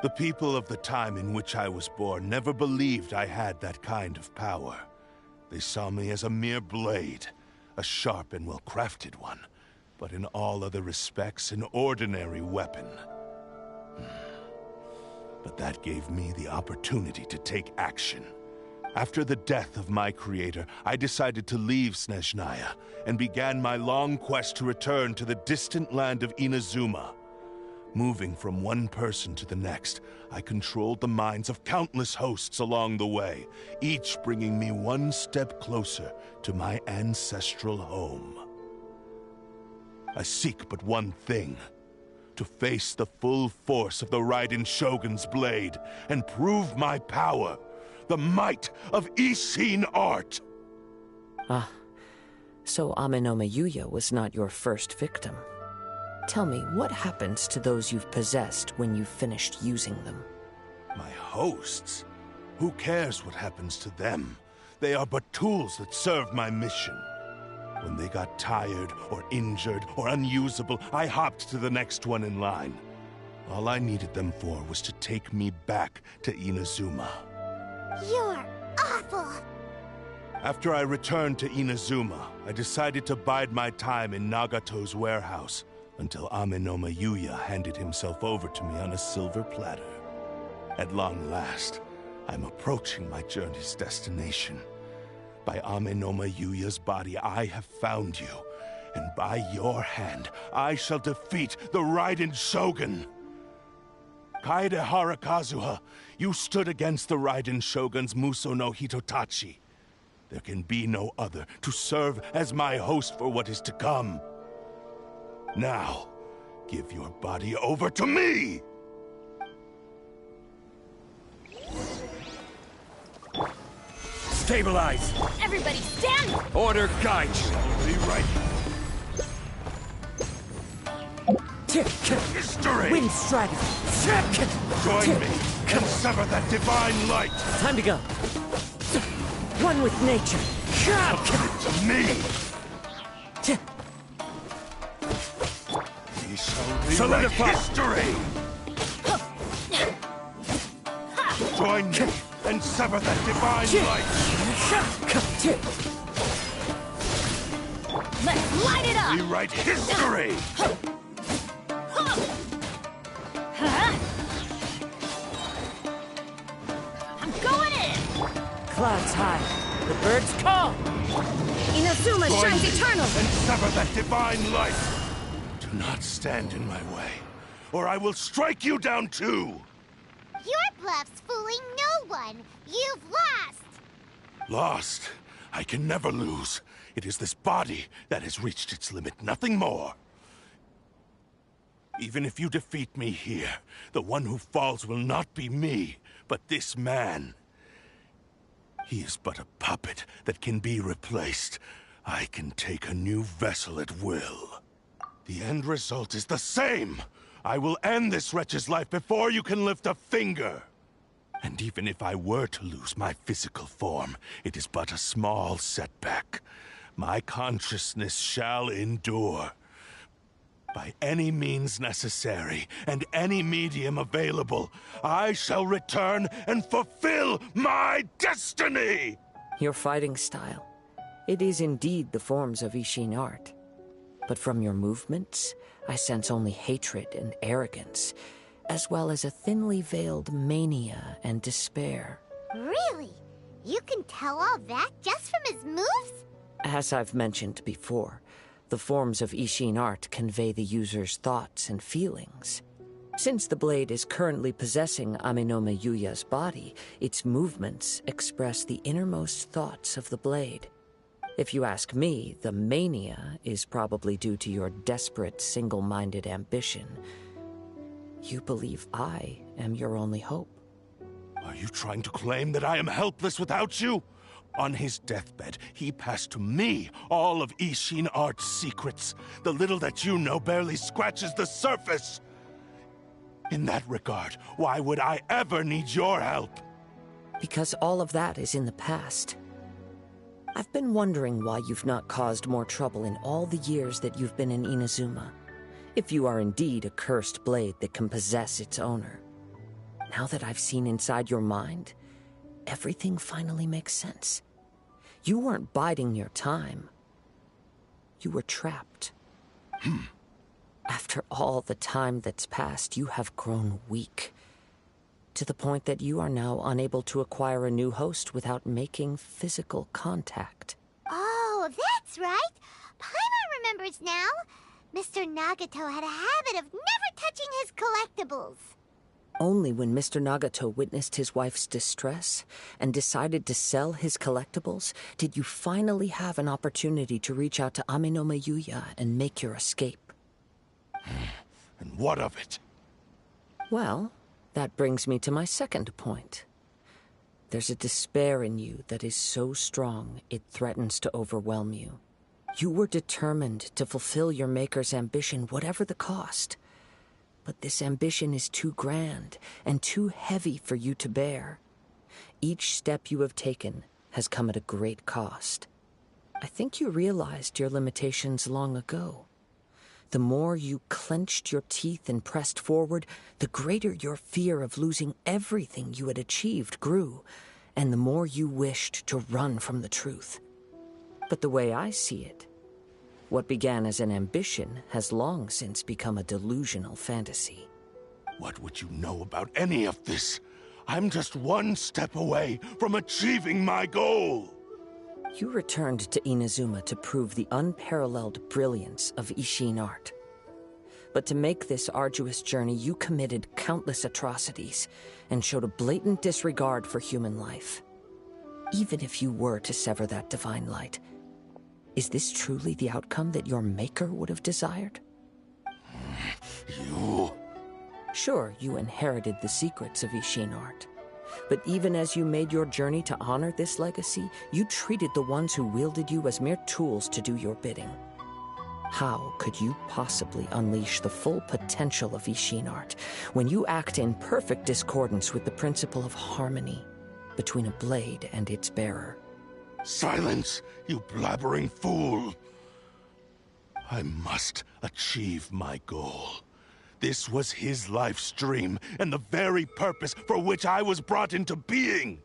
The people of the time in which I was born never believed I had that kind of power. They saw me as a mere blade, a sharp and well-crafted one, but in all other respects an ordinary weapon. But that gave me the opportunity to take action. After the death of my creator, I decided to leave Snezhnaya and began my long quest to return to the distant land of Inazuma. Moving from one person to the next, I controlled the minds of countless hosts along the way, each bringing me one step closer to my ancestral home. I seek but one thing: to face the full force of the Raiden Shogun's blade and prove my power, the might of Ishin art! Ah, so Ame-no-me Yuya was not your first victim. Tell me, what happens to those you've possessed when you've finished using them? My hosts? Who cares what happens to them? They are but tools that serve my mission. When they got tired, or injured, or unusable, I hopped to the next one in line. All I needed them for was to take me back to Inazuma. You're awful! After I returned to Inazuma, I decided to bide my time in Nagato's warehouse until Ame-no-me Yuya handed himself over to me on a silver platter. At long last, I'm approaching my journey's destination. By Ame-no-me Yuya's body, I have found you, and by your hand, I shall defeat the Raiden Shogun! Kaedehara Kazuha, you stood against the Raiden Shogun's Muso no Hitotachi. There can be no other to serve as my host for what is to come. Now, give your body over to me! Stabilize! Everybody stand! Order guide you! Be right. History! Wind Strider! Join me and sever that divine light! Time to go. One with nature. To me! We shall rewrite Solidify. history! Join me and sever that divine light! Let's light it up! Rewrite history! I'm going in! Clouds high. The birds call. Inazuma Join shines me eternal! and sever that divine light! Do not stand in my way, or I will strike you down too! Your bluff's fooling no one. You've lost. Lost? I can never lose. It is this body that has reached its limit, nothing more. Even if you defeat me here, the one who falls will not be me, but this man. He is but a puppet that can be replaced. I can take a new vessel at will. The end result is the same. I will end this wretch's life before you can lift a finger. And even if I were to lose my physical form, it is but a small setback. My consciousness shall endure. By any means necessary, and any medium available, I shall return and fulfill my destiny! Your fighting style. It is indeed the forms of Ishin art. But from your movements, I sense only hatred and arrogance, as well as a thinly veiled mania and despair. Really? You can tell all that just from his moves? As I've mentioned before, the forms of Ishin art convey the user's thoughts and feelings. Since the blade is currently possessing Aminome Yuya's body, its movements express the innermost thoughts of the blade. If you ask me, the mania is probably due to your desperate, single-minded ambition. You believe I am your only hope. Are you trying to claim that I am helpless without you? On his deathbed, he passed to me all of Ishin art's secrets. The little that you know barely scratches the surface. In that regard, why would I ever need your help? Because all of that is in the past. I've been wondering why you've not caused more trouble in all the years that you've been in Inazuma. If you are indeed a cursed blade that can possess its owner. Now that I've seen inside your mind, everything finally makes sense. You weren't biding your time. You were trapped. After all the time that's passed, you have grown weak. To the point that you are now unable to acquire a new host without making physical contact. Oh, that's right. Paimon remembers now. Mr. Nagato had a habit of never touching his collectibles. Only when Mr. Nagato witnessed his wife's distress and decided to sell his collectibles did you finally have an opportunity to reach out to Aminome Yuya and make your escape. And what of it? Well, that brings me to my second point. There's a despair in you that is so strong it threatens to overwhelm you. You were determined to fulfill your maker's ambition, whatever the cost. But this ambition is too grand and too heavy for you to bear. Each step you have taken has come at a great cost. I think you realized your limitations long ago. The more you clenched your teeth and pressed forward, the greater your fear of losing everything you had achieved grew, and the more you wished to run from the truth. But the way I see it, what began as an ambition has long since become a delusional fantasy. What would you know about any of this? I'm just one step away from achieving my goal! You returned to Inazuma to prove the unparalleled brilliance of Ishin art. But to make this arduous journey, you committed countless atrocities and showed a blatant disregard for human life. Even if you were to sever that divine light, is this truly the outcome that your maker would have desired? You... Sure, you inherited the secrets of Ishin art. But even as you made your journey to honor this legacy, you treated the ones who wielded you as mere tools to do your bidding. How could you possibly unleash the full potential of Ishin art when you act in perfect discordance with the principle of harmony between a blade and its bearer? Silence, you blabbering fool! I must achieve my goal. This was his life's dream, and the very purpose for which I was brought into being.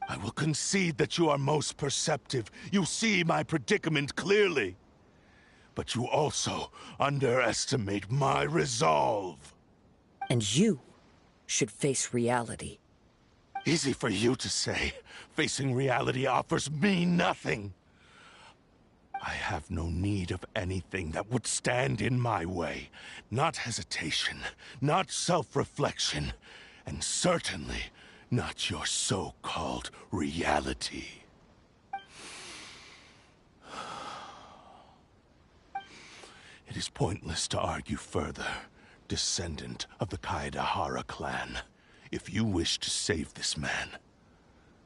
I will concede that you are most perceptive. You see my predicament clearly. But you also underestimate my resolve. And you should face reality. Easy for you to say. Facing reality offers me nothing. I have no need of anything that would stand in my way. Not hesitation, not self-reflection, and certainly not your so-called reality. It is pointless to argue further, descendant of the Kaedehara clan. If you wish to save this man,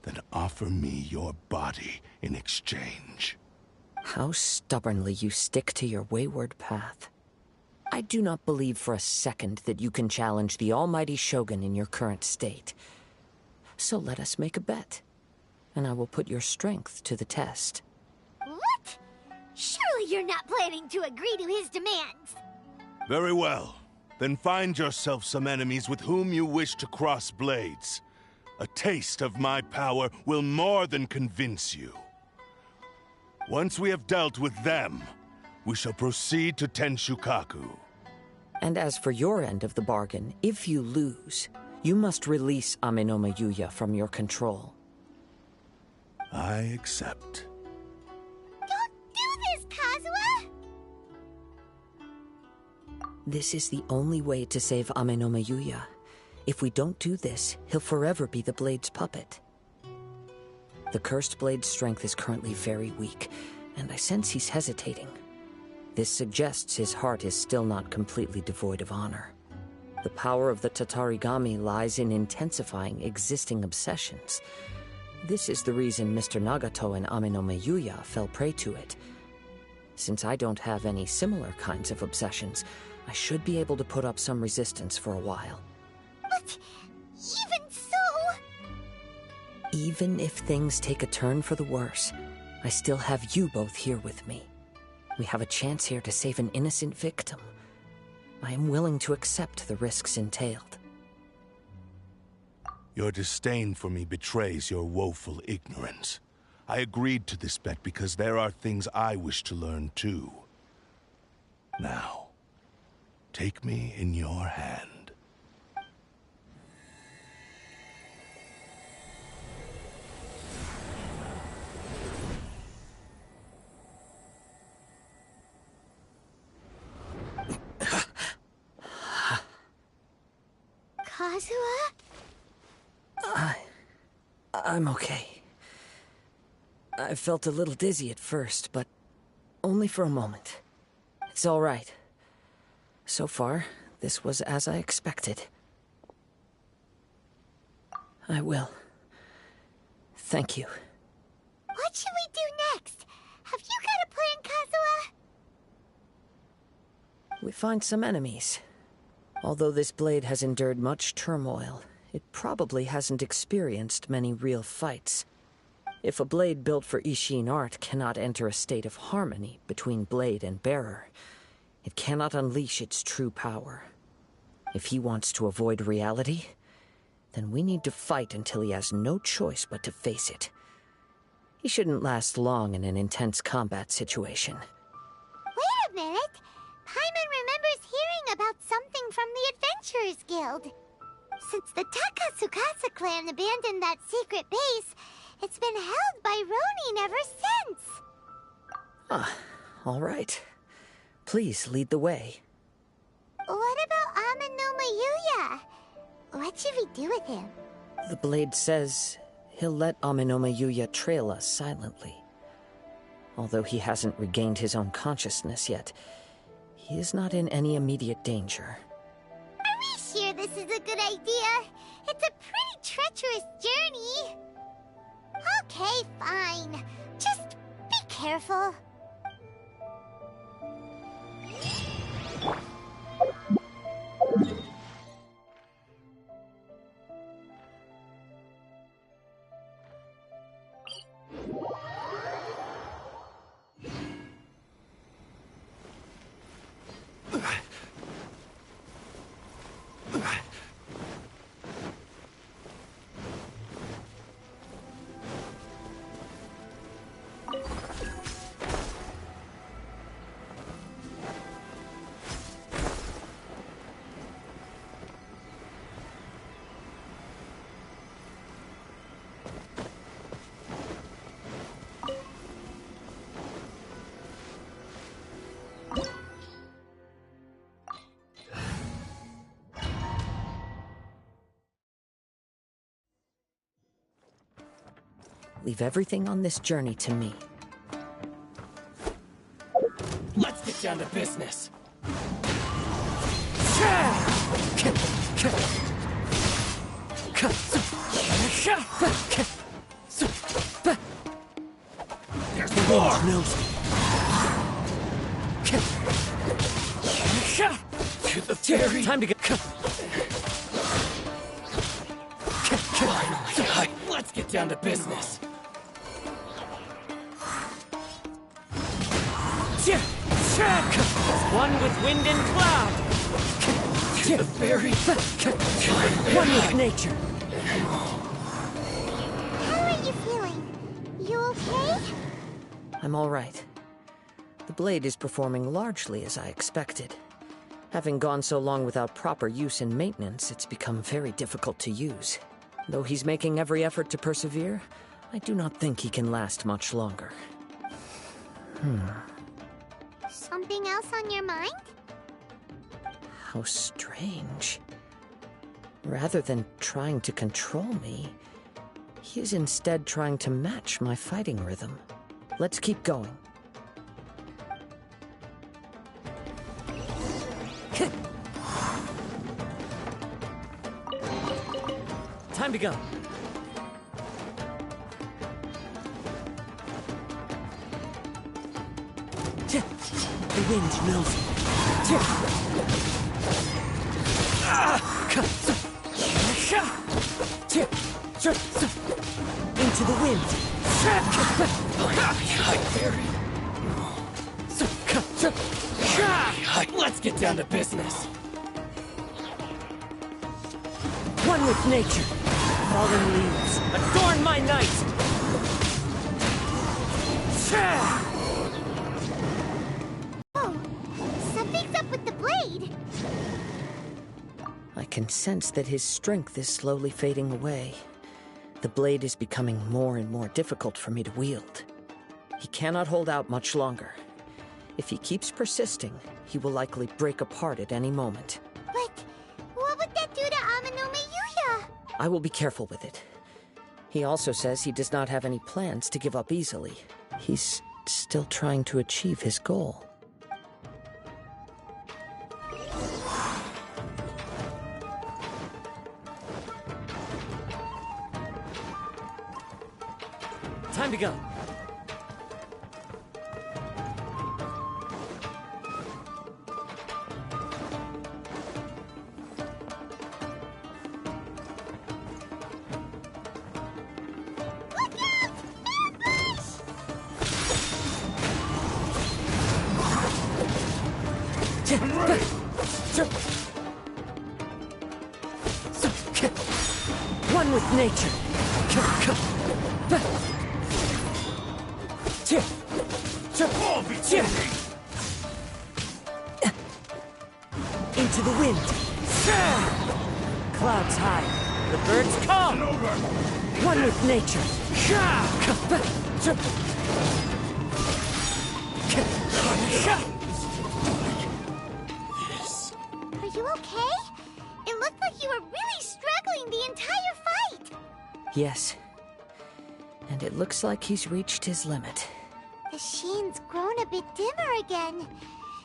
then offer me your body in exchange. How stubbornly you stick to your wayward path. I do not believe for a second that you can challenge the almighty Shogun in your current state. So let us make a bet, and I will put your strength to the test. What? Surely you're not planning to agree to his demands. Very well. Then find yourself some enemies with whom you wish to cross blades. A taste of my power will more than convince you. Once we have dealt with them, we shall proceed to Tenshukaku. And as for your end of the bargain, if you lose, you must release Amenoma Yuya from your control. I accept. Don't do this, Kazuha! This is the only way to save Amenoma Yuya. If we don't do this, he'll forever be the Blade's puppet. The Cursed Blade's strength is currently very weak, and I sense he's hesitating. This suggests his heart is still not completely devoid of honor. The power of the Tatarigami lies in intensifying existing obsessions. This is the reason Mr. Nagato and Amenoma Yuya fell prey to it. Since I don't have any similar kinds of obsessions, I should be able to put up some resistance for a while. But even so... Even if things take a turn for the worse, I still have you both here with me. We have a chance here to save an innocent victim. I am willing to accept the risks entailed. Your disdain for me betrays your woeful ignorance. I agreed to this bet because there are things I wish to learn too. Now, take me in your hand. Kazuha? I'm okay. I felt a little dizzy at first, but only for a moment. It's all right. So far, this was as I expected. I will. Thank you. What should we do next? Have you got a plan, Kazuha? We find some enemies. Although this blade has endured much turmoil, it probably hasn't experienced many real fights. If a blade built for Ishin art cannot enter a state of harmony between blade and bearer, it cannot unleash its true power. If he wants to avoid reality, then we need to fight until he has no choice but to face it. He shouldn't last long in an intense combat situation. Wait a minute! Paimon remembers hearing about something from the Adventurers Guild. Since the Takasukasa clan abandoned that secret base, it's been held by Ronin ever since. All right. Please lead the way. What about Amanuma Yuya? What should we do with him? The blade says he'll let Amanuma Yuya trail us silently. Although he hasn't regained his own consciousness yet, he is not in any immediate danger. Are we sure this is a good idea? It's a pretty treacherous journey. Okay, fine. Just be careful. Leave everything on this journey to me. Let's get down to business. There's the wind nosy. To the ferry. Time to go. Finally, let's get down to business. One with wind and cloud. To the ferry. One with nature. How are you feeling? You okay? I'm all right. The blade is performing largely as I expected. Having gone so long without proper use and maintenance, it's become very difficult to use. Though he's making every effort to persevere, I do not think he can last much longer. Something else on your mind? How strange. Rather than trying to control me, he is instead trying to match my fighting rhythm. Let's keep going. Time to go. The wind knows me. Into the wind. Let's get down to business. One with nature. Fallen leaves, adorn my night! Oh, something's up with the blade. I can sense that his strength is slowly fading away. The blade is becoming more and more difficult for me to wield. He cannot hold out much longer. If he keeps persisting, he will likely break apart at any moment. But what would that do to Amanuma Yuya? I will be careful with it. He also says he does not have any plans to give up easily. He's still trying to achieve his goal. Time to go. One with nature. Into the wind. Clouds high. The birds come. One with nature. Are you okay? It looked like you were really struggling the entire fight. Yes. And it looks like he's reached his limit. The sheen's grown a bit dimmer again.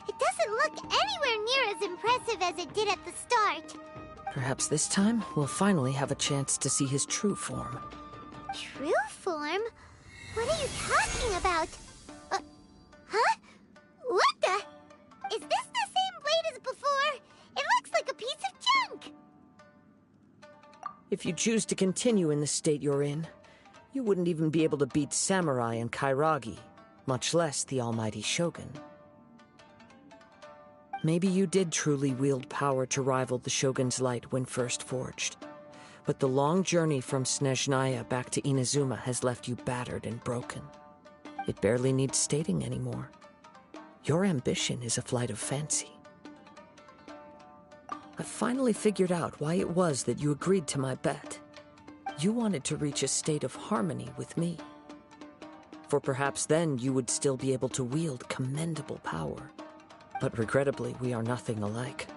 It doesn't look anywhere near as impressive as it did at the start. Perhaps this time, we'll finally have a chance to see his true form. True form? What are you talking about? Huh? What the? Is this the same blade as before? It looks like a piece of junk! If you choose to continue in the state you're in, you wouldn't even be able to beat Samurai and Kairagi, much less the almighty Shogun. Maybe you did truly wield power to rival the Shogun's light when first forged. But the long journey from Snezhnaya back to Inazuma has left you battered and broken. It barely needs stating anymore. Your ambition is a flight of fancy. I've finally figured out why it was that you agreed to my bet. You wanted to reach a state of harmony with me. For perhaps then you would still be able to wield commendable power. But regrettably, we are nothing alike.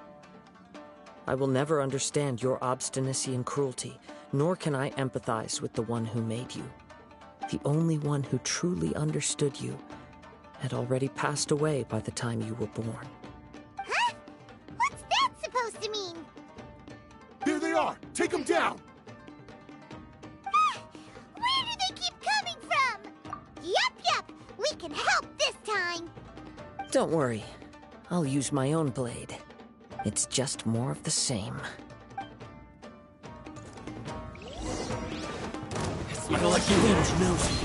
I will never understand your obstinacy and cruelty, nor can I empathize with the one who made you. The only one who truly understood you had already passed away by the time you were born. Huh? What's that supposed to mean? There they are! Take them down! Where do they keep coming from? Yup, we can help this time. Don't worry. I'll use my own blade. It's just more of the same. You feel like the wind knows you.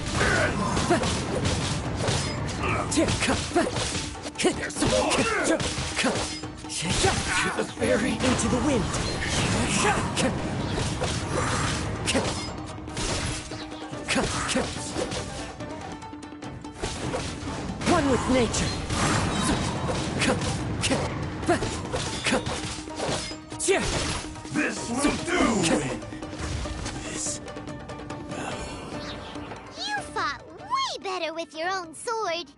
The fairy Into the wind. One with nature. This will do! This You fought way better with your own sword.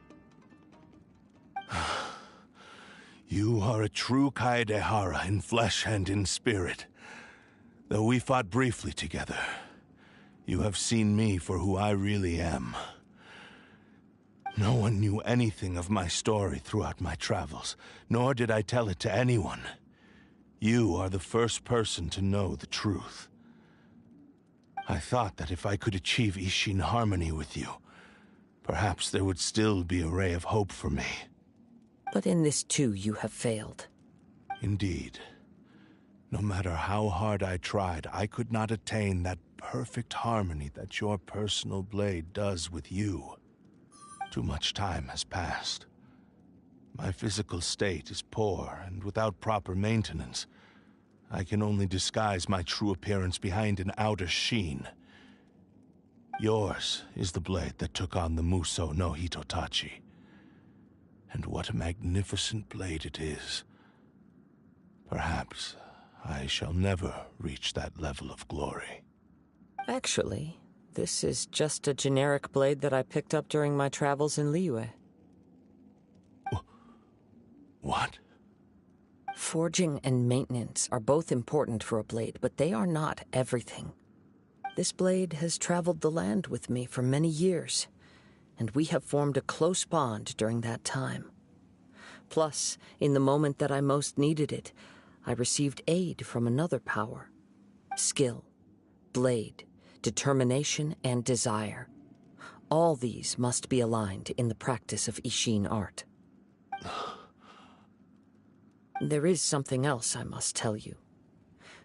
You are a true Kaedehara in flesh and in spirit. Though we fought briefly together, you have seen me for who I really am. No one knew anything of my story throughout my travels, nor did I tell it to anyone. You are the first person to know the truth. I thought that if I could achieve Ishin harmony with you, perhaps there would still be a ray of hope for me. But in this too, you have failed. Indeed. No matter how hard I tried, I could not attain that perfect harmony that your personal blade does with you. Too much time has passed. My physical state is poor, and without proper maintenance, I can only disguise my true appearance behind an outer sheen. Yours is the blade that took on the Muso no Hitotachi. And what a magnificent blade it is. Perhaps I shall never reach that level of glory. Actually, this is just a generic blade that I picked up during my travels in Liyue. What? Forging and maintenance are both important for a blade, but they are not everything. This blade has traveled the land with me for many years, and we have formed a close bond during that time. Plus, in the moment that I most needed it, I received aid from another power. Skill, blade, determination, and desire. All these must be aligned in the practice of Ishin art. There is something else I must tell you.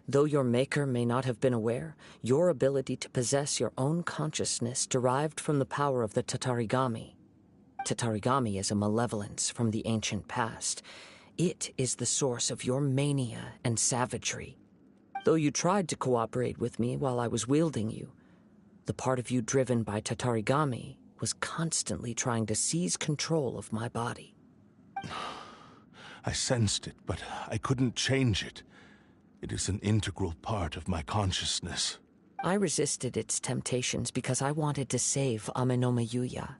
Though your maker may not have been aware, your ability to possess your own consciousness derived from the power of the Tatarigami. Tatarigami is a malevolence from the ancient past. It is the source of your mania and savagery. Though you tried to cooperate with me while I was wielding you, the part of you driven by Tatarigami was constantly trying to seize control of my body. I sensed it, but I couldn't change it. It is an integral part of my consciousness. I resisted its temptations because I wanted to save Amenoma Yuya.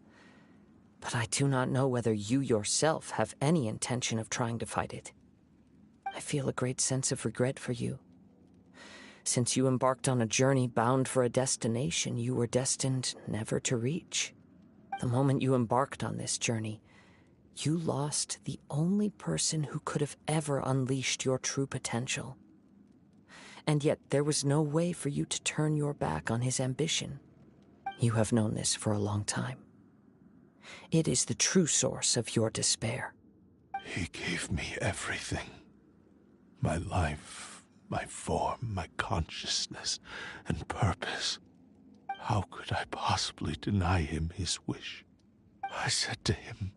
But I do not know whether you yourself have any intention of trying to fight it. I feel a great sense of regret for you. Since you embarked on a journey bound for a destination you were destined never to reach. The moment you embarked on this journey, you lost the only person who could have ever unleashed your true potential. And yet there was no way for you to turn your back on his ambition. You have known this for a long time. It is the true source of your despair. He gave me everything. My life, my form, my consciousness, and purpose. How could I possibly deny him his wish? I said to him,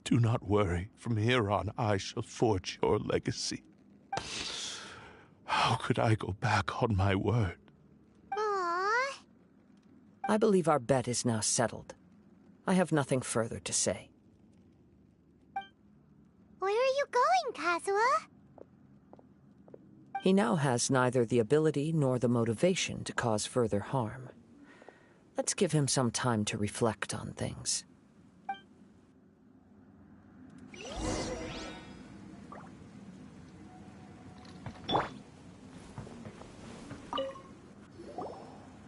"Do not worry. From here on, I shall forge your legacy." How could I go back on my word? Aww. I believe our bet is now settled. I have nothing further to say. Where are you going, Kazuha? He now has neither the ability nor the motivation to cause further harm. Let's give him some time to reflect on things.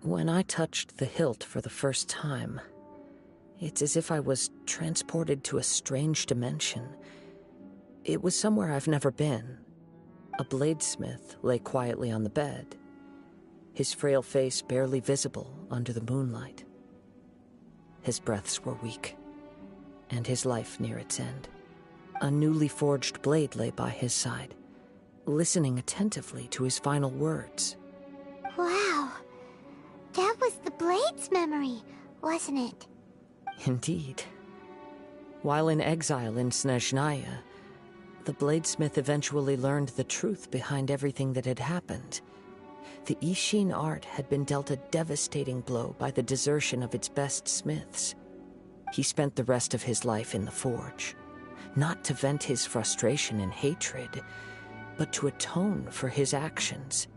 When I touched the hilt for the first time, it's as if I was transported to a strange dimension. It was somewhere I've never been. A bladesmith lay quietly on the bed, his frail face barely visible under the moonlight. His breaths were weak, and his life near its end. A newly forged blade lay by his side, listening attentively to his final words. Wow. That was the Blade's memory, wasn't it? Indeed. While in exile in Snezhnaya, the bladesmith eventually learned the truth behind everything that had happened. The Ishin art had been dealt a devastating blow by the desertion of its best smiths. He spent the rest of his life in the forge, not to vent his frustration and hatred, but to atone for his actions.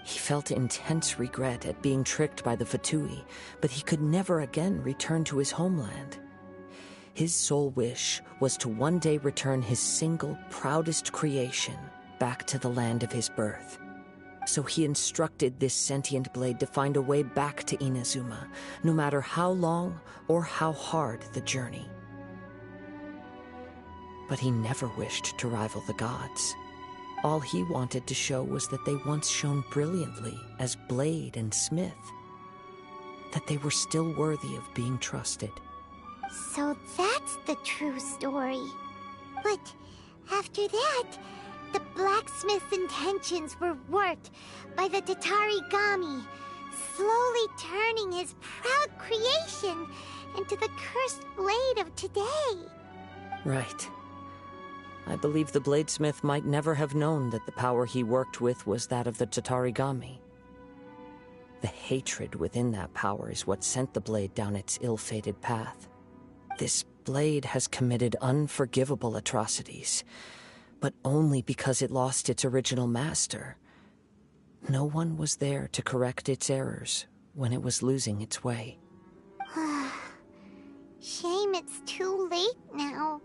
He felt intense regret at being tricked by the Fatui, but he could never again return to his homeland. His sole wish was to one day return his single, proudest creation back to the land of his birth. So he instructed this sentient blade to find a way back to Inazuma, no matter how long or how hard the journey. But he never wished to rival the gods. All he wanted to show was that they once shone brilliantly as blade and smith, that they were still worthy of being trusted. So that's the true story. But after that, the blacksmith's intentions were worked by the Tatarigami, slowly turning his proud creation into the cursed blade of today. Right. I believe the bladesmith might never have known that the power he worked with was that of the Tatarigami. The hatred within that power is what sent the blade down its ill-fated path. This blade has committed unforgivable atrocities, but only because it lost its original master. No one was there to correct its errors when it was losing its way. Shame it's too late now.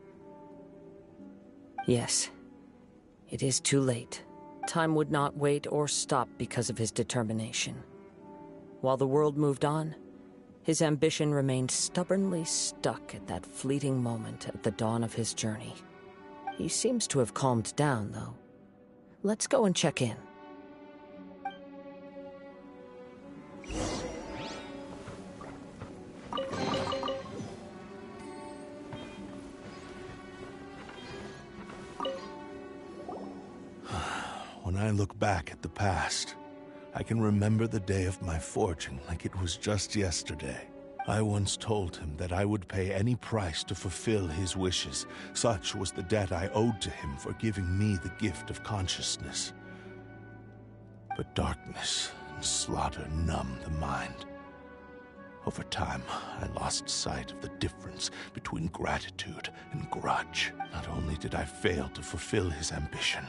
Yes, it is too late. Time would not wait or stop because of his determination. While the world moved on, his ambition remained stubbornly stuck at that fleeting moment at the dawn of his journey. He seems to have calmed down, though. Let's go and check in. When I look back at the past, I can remember the day of my forging like it was just yesterday. I once told him that I would pay any price to fulfill his wishes. Such was the debt I owed to him for giving me the gift of consciousness. But darkness and slaughter numbed the mind. Over time, I lost sight of the difference between gratitude and grudge. Not only did I fail to fulfill his ambition,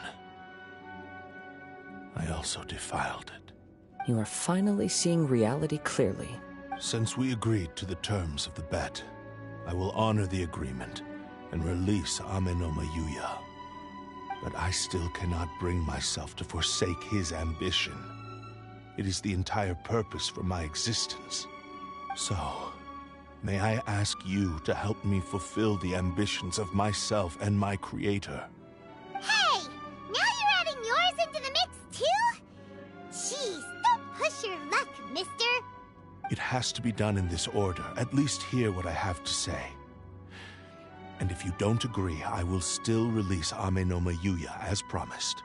I also defiled it. You are finally seeing reality clearly. Since we agreed to the terms of the bet, I will honor the agreement and release Ame no Mayuya. But I still cannot bring myself to forsake his ambition. It is the entire purpose for my existence. So, may I ask you to help me fulfill the ambitions of myself and my creator? Hey! Now you're adding yours into the mix, too? Jeez, don't push your luck, mister. It has to be done in this order. At least hear what I have to say. And if you don't agree, I will still release Ame no Mayuya as promised.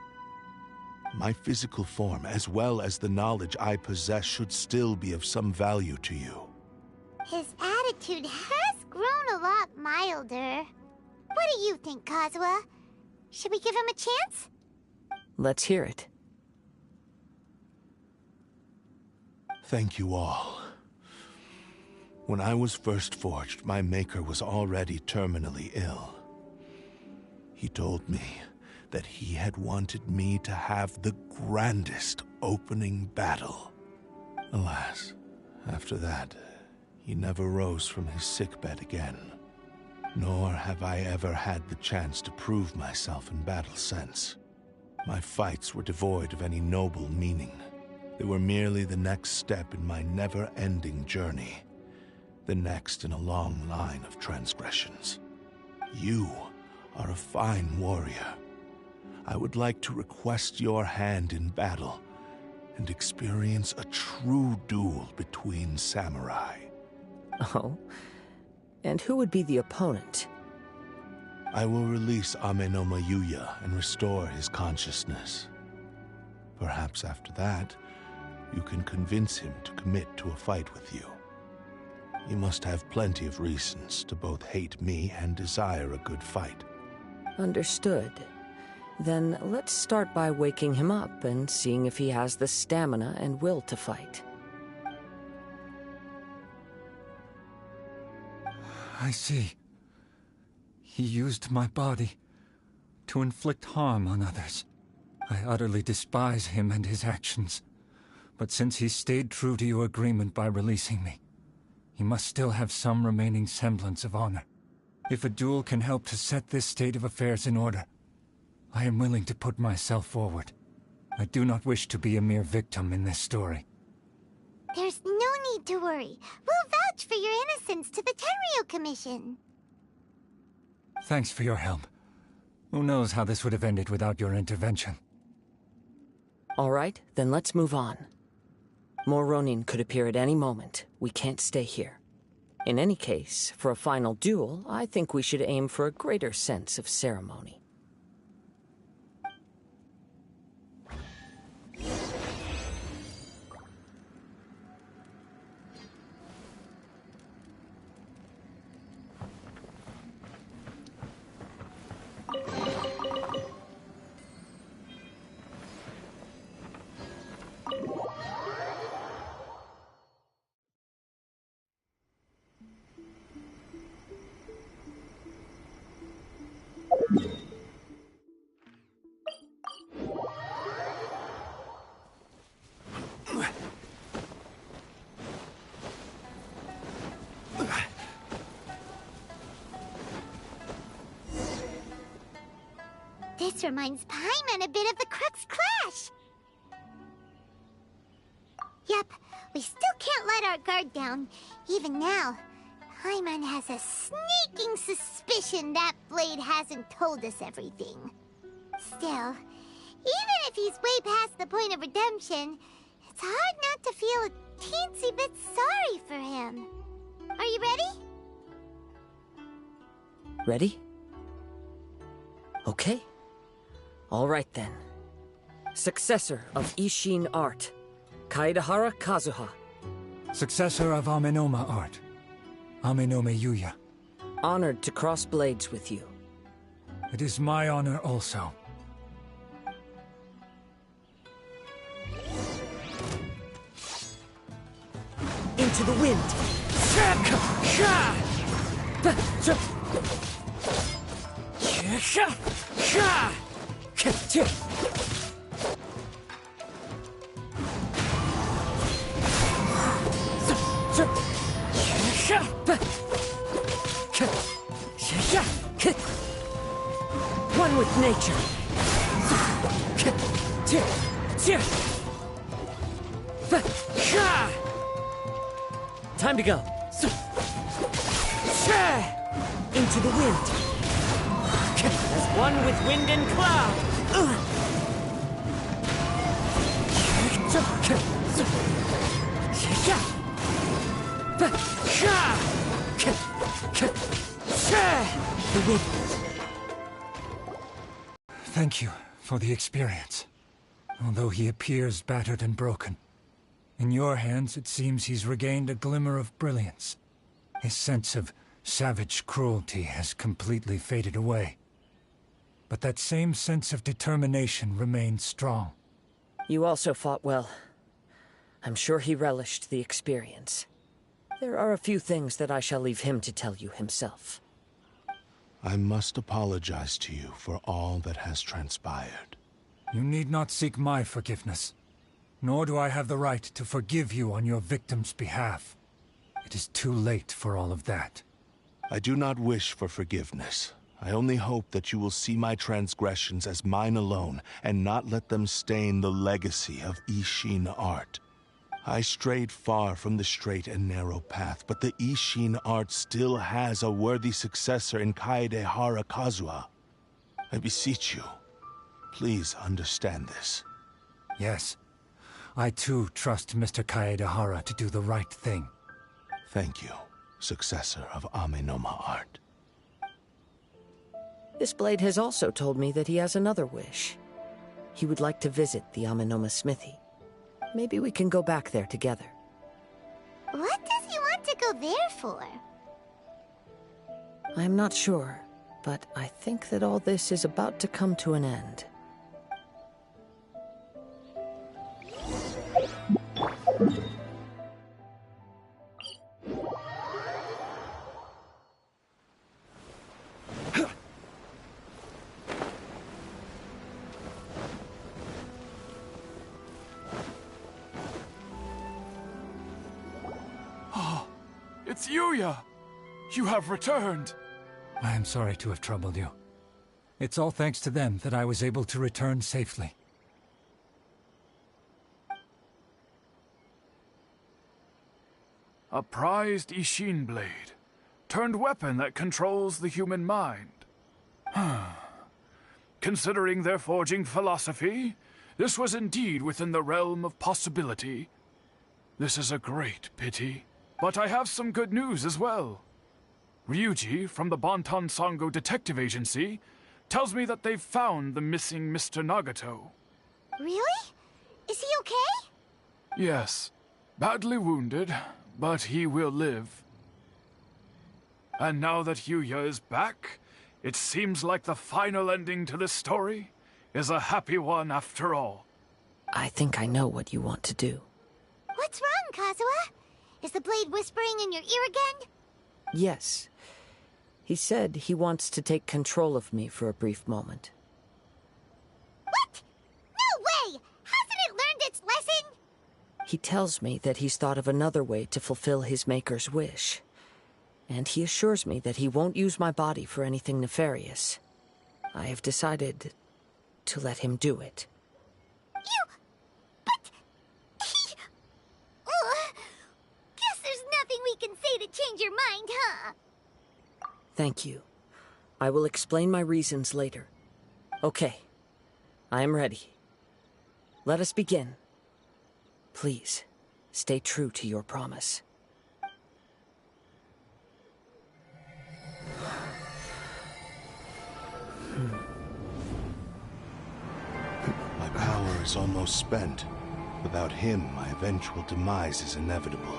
My physical form, as well as the knowledge I possess, should still be of some value to you. His attitude has grown a lot milder. What do you think, Kazuha? Should we give him a chance? Let's hear it. Thank you all. When I was first forged, my maker was already terminally ill. He told me that he had wanted me to have the grandest opening battle. Alas, after that, he never rose from his sickbed again. Nor have I ever had the chance to prove myself in battle since. My fights were devoid of any noble meaning. They were merely the next step in my never-ending journey. The next in a long line of transgressions. You are a fine warrior. I would like to request your hand in battle and experience a true duel between samurai. Oh? And who would be the opponent? I will release Ame no Mayuya and restore his consciousness. Perhaps after that, you can convince him to commit to a fight with you. You must have plenty of reasons to both hate me and desire a good fight. Understood. Then let's start by waking him up and seeing if he has the stamina and will to fight. I see. He used my body to inflict harm on others. I utterly despise him and his actions. But since he stayed true to your agreement by releasing me, he must still have some remaining semblance of honor. If a duel can help to set this state of affairs in order, I am willing to put myself forward. I do not wish to be a mere victim in this story. There's no need to worry. We'll vouch for your innocence to the Tenryo Commission. Thanks for your help. Who knows how this would have ended without your intervention. All right, then let's move on. More Ronin could appear at any moment. We can't stay here. In any case, for a final duel, I think we should aim for a greater sense of ceremony. This reminds Paimon a bit of the Crux Clash. Yep, we still can't let our guard down. Even now, Paimon has a sneaking suspicion that Blade hasn't told us everything. Still, even if he's way past the point of redemption, it's hard not to feel a teensy bit sorry for him. Are you ready? Ready? Okay. All right then. Successor of Ishin art, Kaedehara Kazuha. Successor of Amenoma art, Ame no Mayuya. Honored to cross blades with you. It is my honor also. Into the wind! One with nature. Time to go. Into the wind. As one with wind and cloud. Thank you for the experience. Although he appears battered and broken, in your hands it seems he's regained a glimmer of brilliance. His sense of savage cruelty has completely faded away. But that same sense of determination remains strong. You also fought well. I'm sure he relished the experience. There are a few things that I shall leave him to tell you himself. I must apologize to you for all that has transpired. You need not seek my forgiveness. Nor do I have the right to forgive you on your victim's behalf. It is too late for all of that. I do not wish for forgiveness. I only hope that you will see my transgressions as mine alone, and not let them stain the legacy of Ishin art. I strayed far from the straight and narrow path, but the Ishin art still has a worthy successor in Kaedehara Kazuha. I beseech you, please understand this. Yes. I too trust Mr. Kaedehara to do the right thing. Thank you, successor of Amenoma art. This blade has also told me that he has another wish. He would like to visit the Amenoma smithy. Maybe we can go back there together. What does he want to go there for? I'm not sure, but I think that all this is about to come to an end. It's Yuya! You have returned! I am sorry to have troubled you. It's all thanks to them that I was able to return safely. A prized Ishin blade, turned weapon that controls the human mind. Considering their forging philosophy, this was indeed within the realm of possibility. This is a great pity. But I have some good news as well. Ryuji, from the Bantan Sango Detective Agency, tells me that they've found the missing Mr. Nagato. Really? Is he okay? Yes. Badly wounded, but he will live. And now that Yuya is back, it seems like the final ending to this story is a happy one after all. I think I know what you want to do. What's wrong, Kazuha? Is the blade whispering in your ear again? Yes. He said he wants to take control of me for a brief moment. What? No way! Hasn't it learned its lesson? He tells me that he's thought of another way to fulfill his maker's wish. And he assures me that he won't use my body for anything nefarious. I have decided to let him do it. Guess there's nothing we can say to change your mind, huh? Thank you. I will explain my reasons later. Okay. I am ready. Let us begin. Please, stay true to your promise. My power is almost spent. Without him, my eventual demise is inevitable.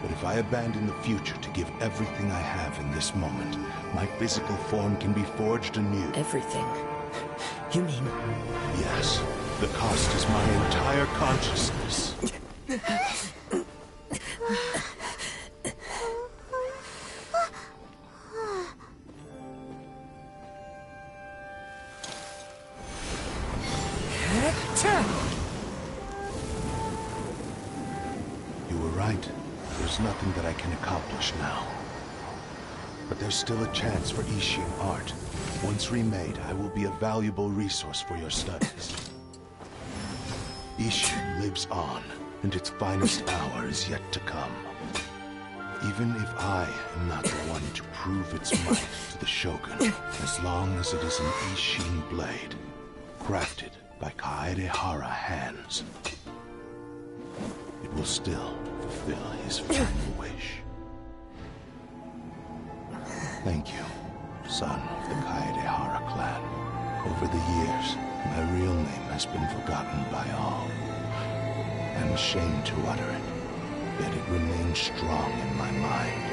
But if I abandon the future to give everything I have in this moment, my physical form can be forged anew. Everything? You mean... Yes. The cost is my entire consciousness. You were right. There's nothing that I can accomplish now. But there's still a chance for Ishin art. Once remade, I will be a valuable resource for your studies. Ishin lives on, and its finest hour is yet to come. Even if I am not the one to prove its might to the Shogun, as long as it is an Ishin blade, crafted by Kaedehara hands, it will still fulfill his final wish. Thank you, son of the Kaedehara clan. Over the years, my real name has been forgotten by all. I'm ashamed to utter it, yet it remains strong in my mind.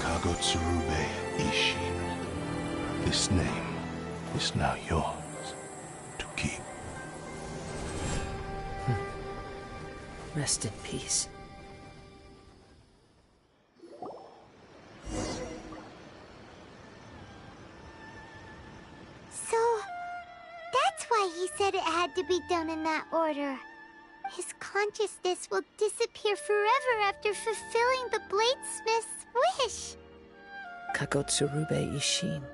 Kagotsurube Ishin. This name is now yours to keep. Rest in peace. So, that's why he said it had to be done in that order. His consciousness will disappear forever after fulfilling the bladesmith's wish. Kagotsurube Ishin.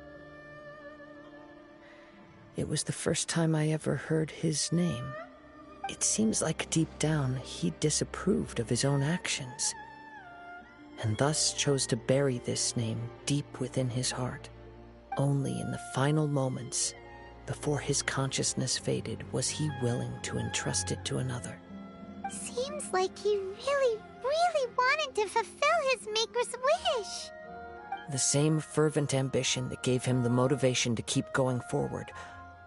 It was the first time I ever heard his name. It seems like deep down he disapproved of his own actions, and thus chose to bury this name deep within his heart. Only in the final moments, before his consciousness faded, was he willing to entrust it to another. Seems like he really, really wanted to fulfill his maker's wish. The same fervent ambition that gave him the motivation to keep going forward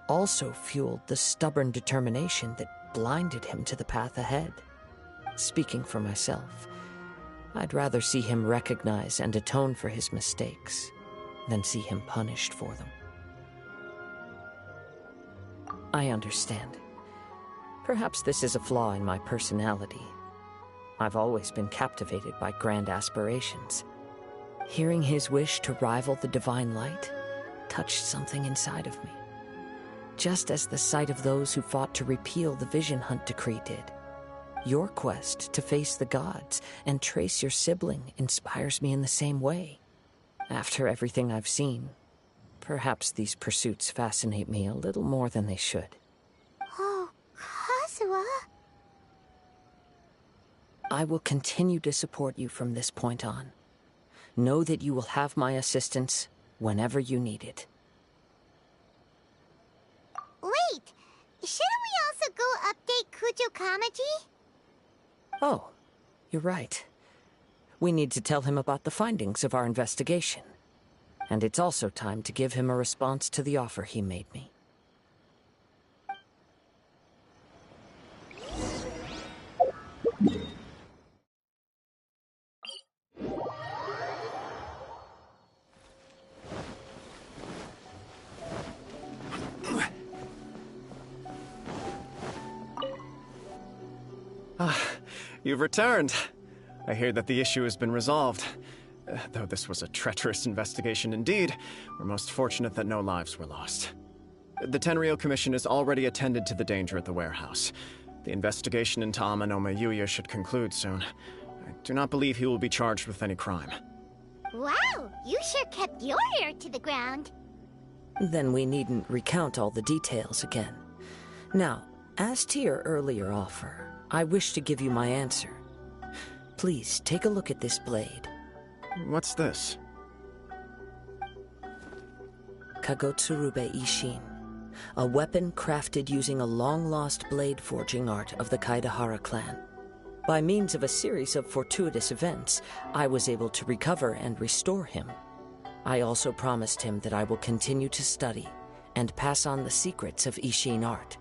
also fueled the stubborn determination that blinded him to the path ahead. Speaking for myself, I'd rather see him recognize and atone for his mistakes than see him punished for them. I understand. Perhaps this is a flaw in my personality. I've always been captivated by grand aspirations. Hearing his wish to rival the divine light touched something inside of me, just as the sight of those who fought to repeal the Vision Hunt decree did. Your quest to face the gods and trace your sibling inspires me in the same way. After everything I've seen, perhaps these pursuits fascinate me a little more than they should. Oh, Kazuha. I will continue to support you from this point on. Know that you will have my assistance whenever you need it. Wait, shouldn't we also go update Kujo Kamaji? Oh, you're right. We need to tell him about the findings of our investigation. And it's also time to give him a response to the offer he made me. You've returned. I hear that the issue has been resolved. Though this was a treacherous investigation indeed, we're most fortunate that no lives were lost. The Tenryou Commission has already attended to the danger at the warehouse. The investigation into Amanome Yuya should conclude soon. I do not believe he will be charged with any crime. Wow, you sure kept your ear to the ground. Then we needn't recount all the details again. Now, as to your earlier offer, I wish to give you my answer. Please, take a look at this blade. What's this? Kagotsurube Ishin. A weapon crafted using a long-lost blade forging art of the Kaedehara clan. By means of a series of fortuitous events, I was able to recover and restore him. I also promised him that I will continue to study and pass on the secrets of Ishin art.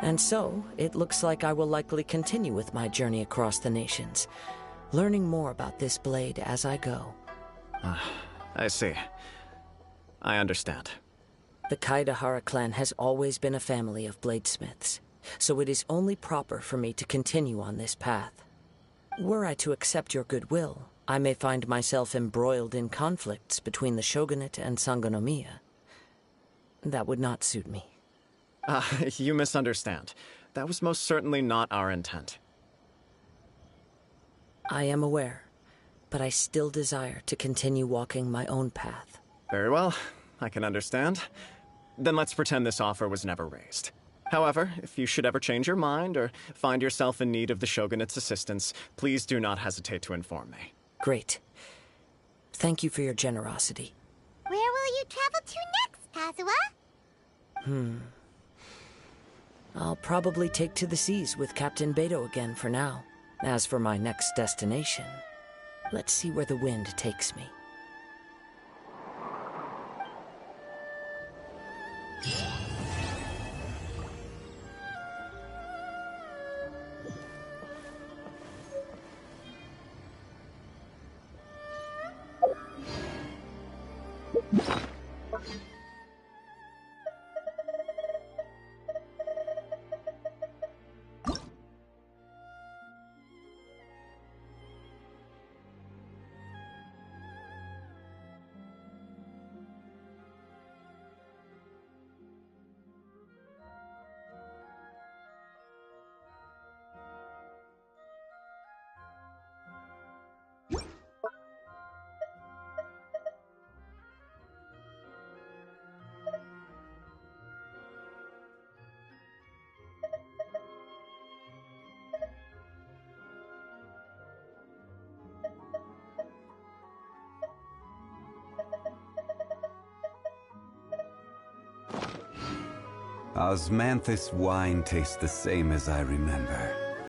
And so, it looks like I will likely continue with my journey across the nations, learning more about this blade as I go. I see. I understand. The Kaedehara clan has always been a family of bladesmiths, so it is only proper for me to continue on this path. Were I to accept your goodwill, I may find myself embroiled in conflicts between the shogunate and Sangonomiya. That would not suit me. You misunderstand. That was most certainly not our intent. I am aware, but I still desire to continue walking my own path. Very well. I can understand. Then let's pretend this offer was never raised. However, if you should ever change your mind or find yourself in need of the Shogunate's assistance, please do not hesitate to inform me. Great. Thank you for your generosity. Where will you travel to next, Kazuha? I'll probably take to the seas with Captain Beto again for now. As for my next destination, let's see where the wind takes me. Osmanthus wine tastes the same as I remember.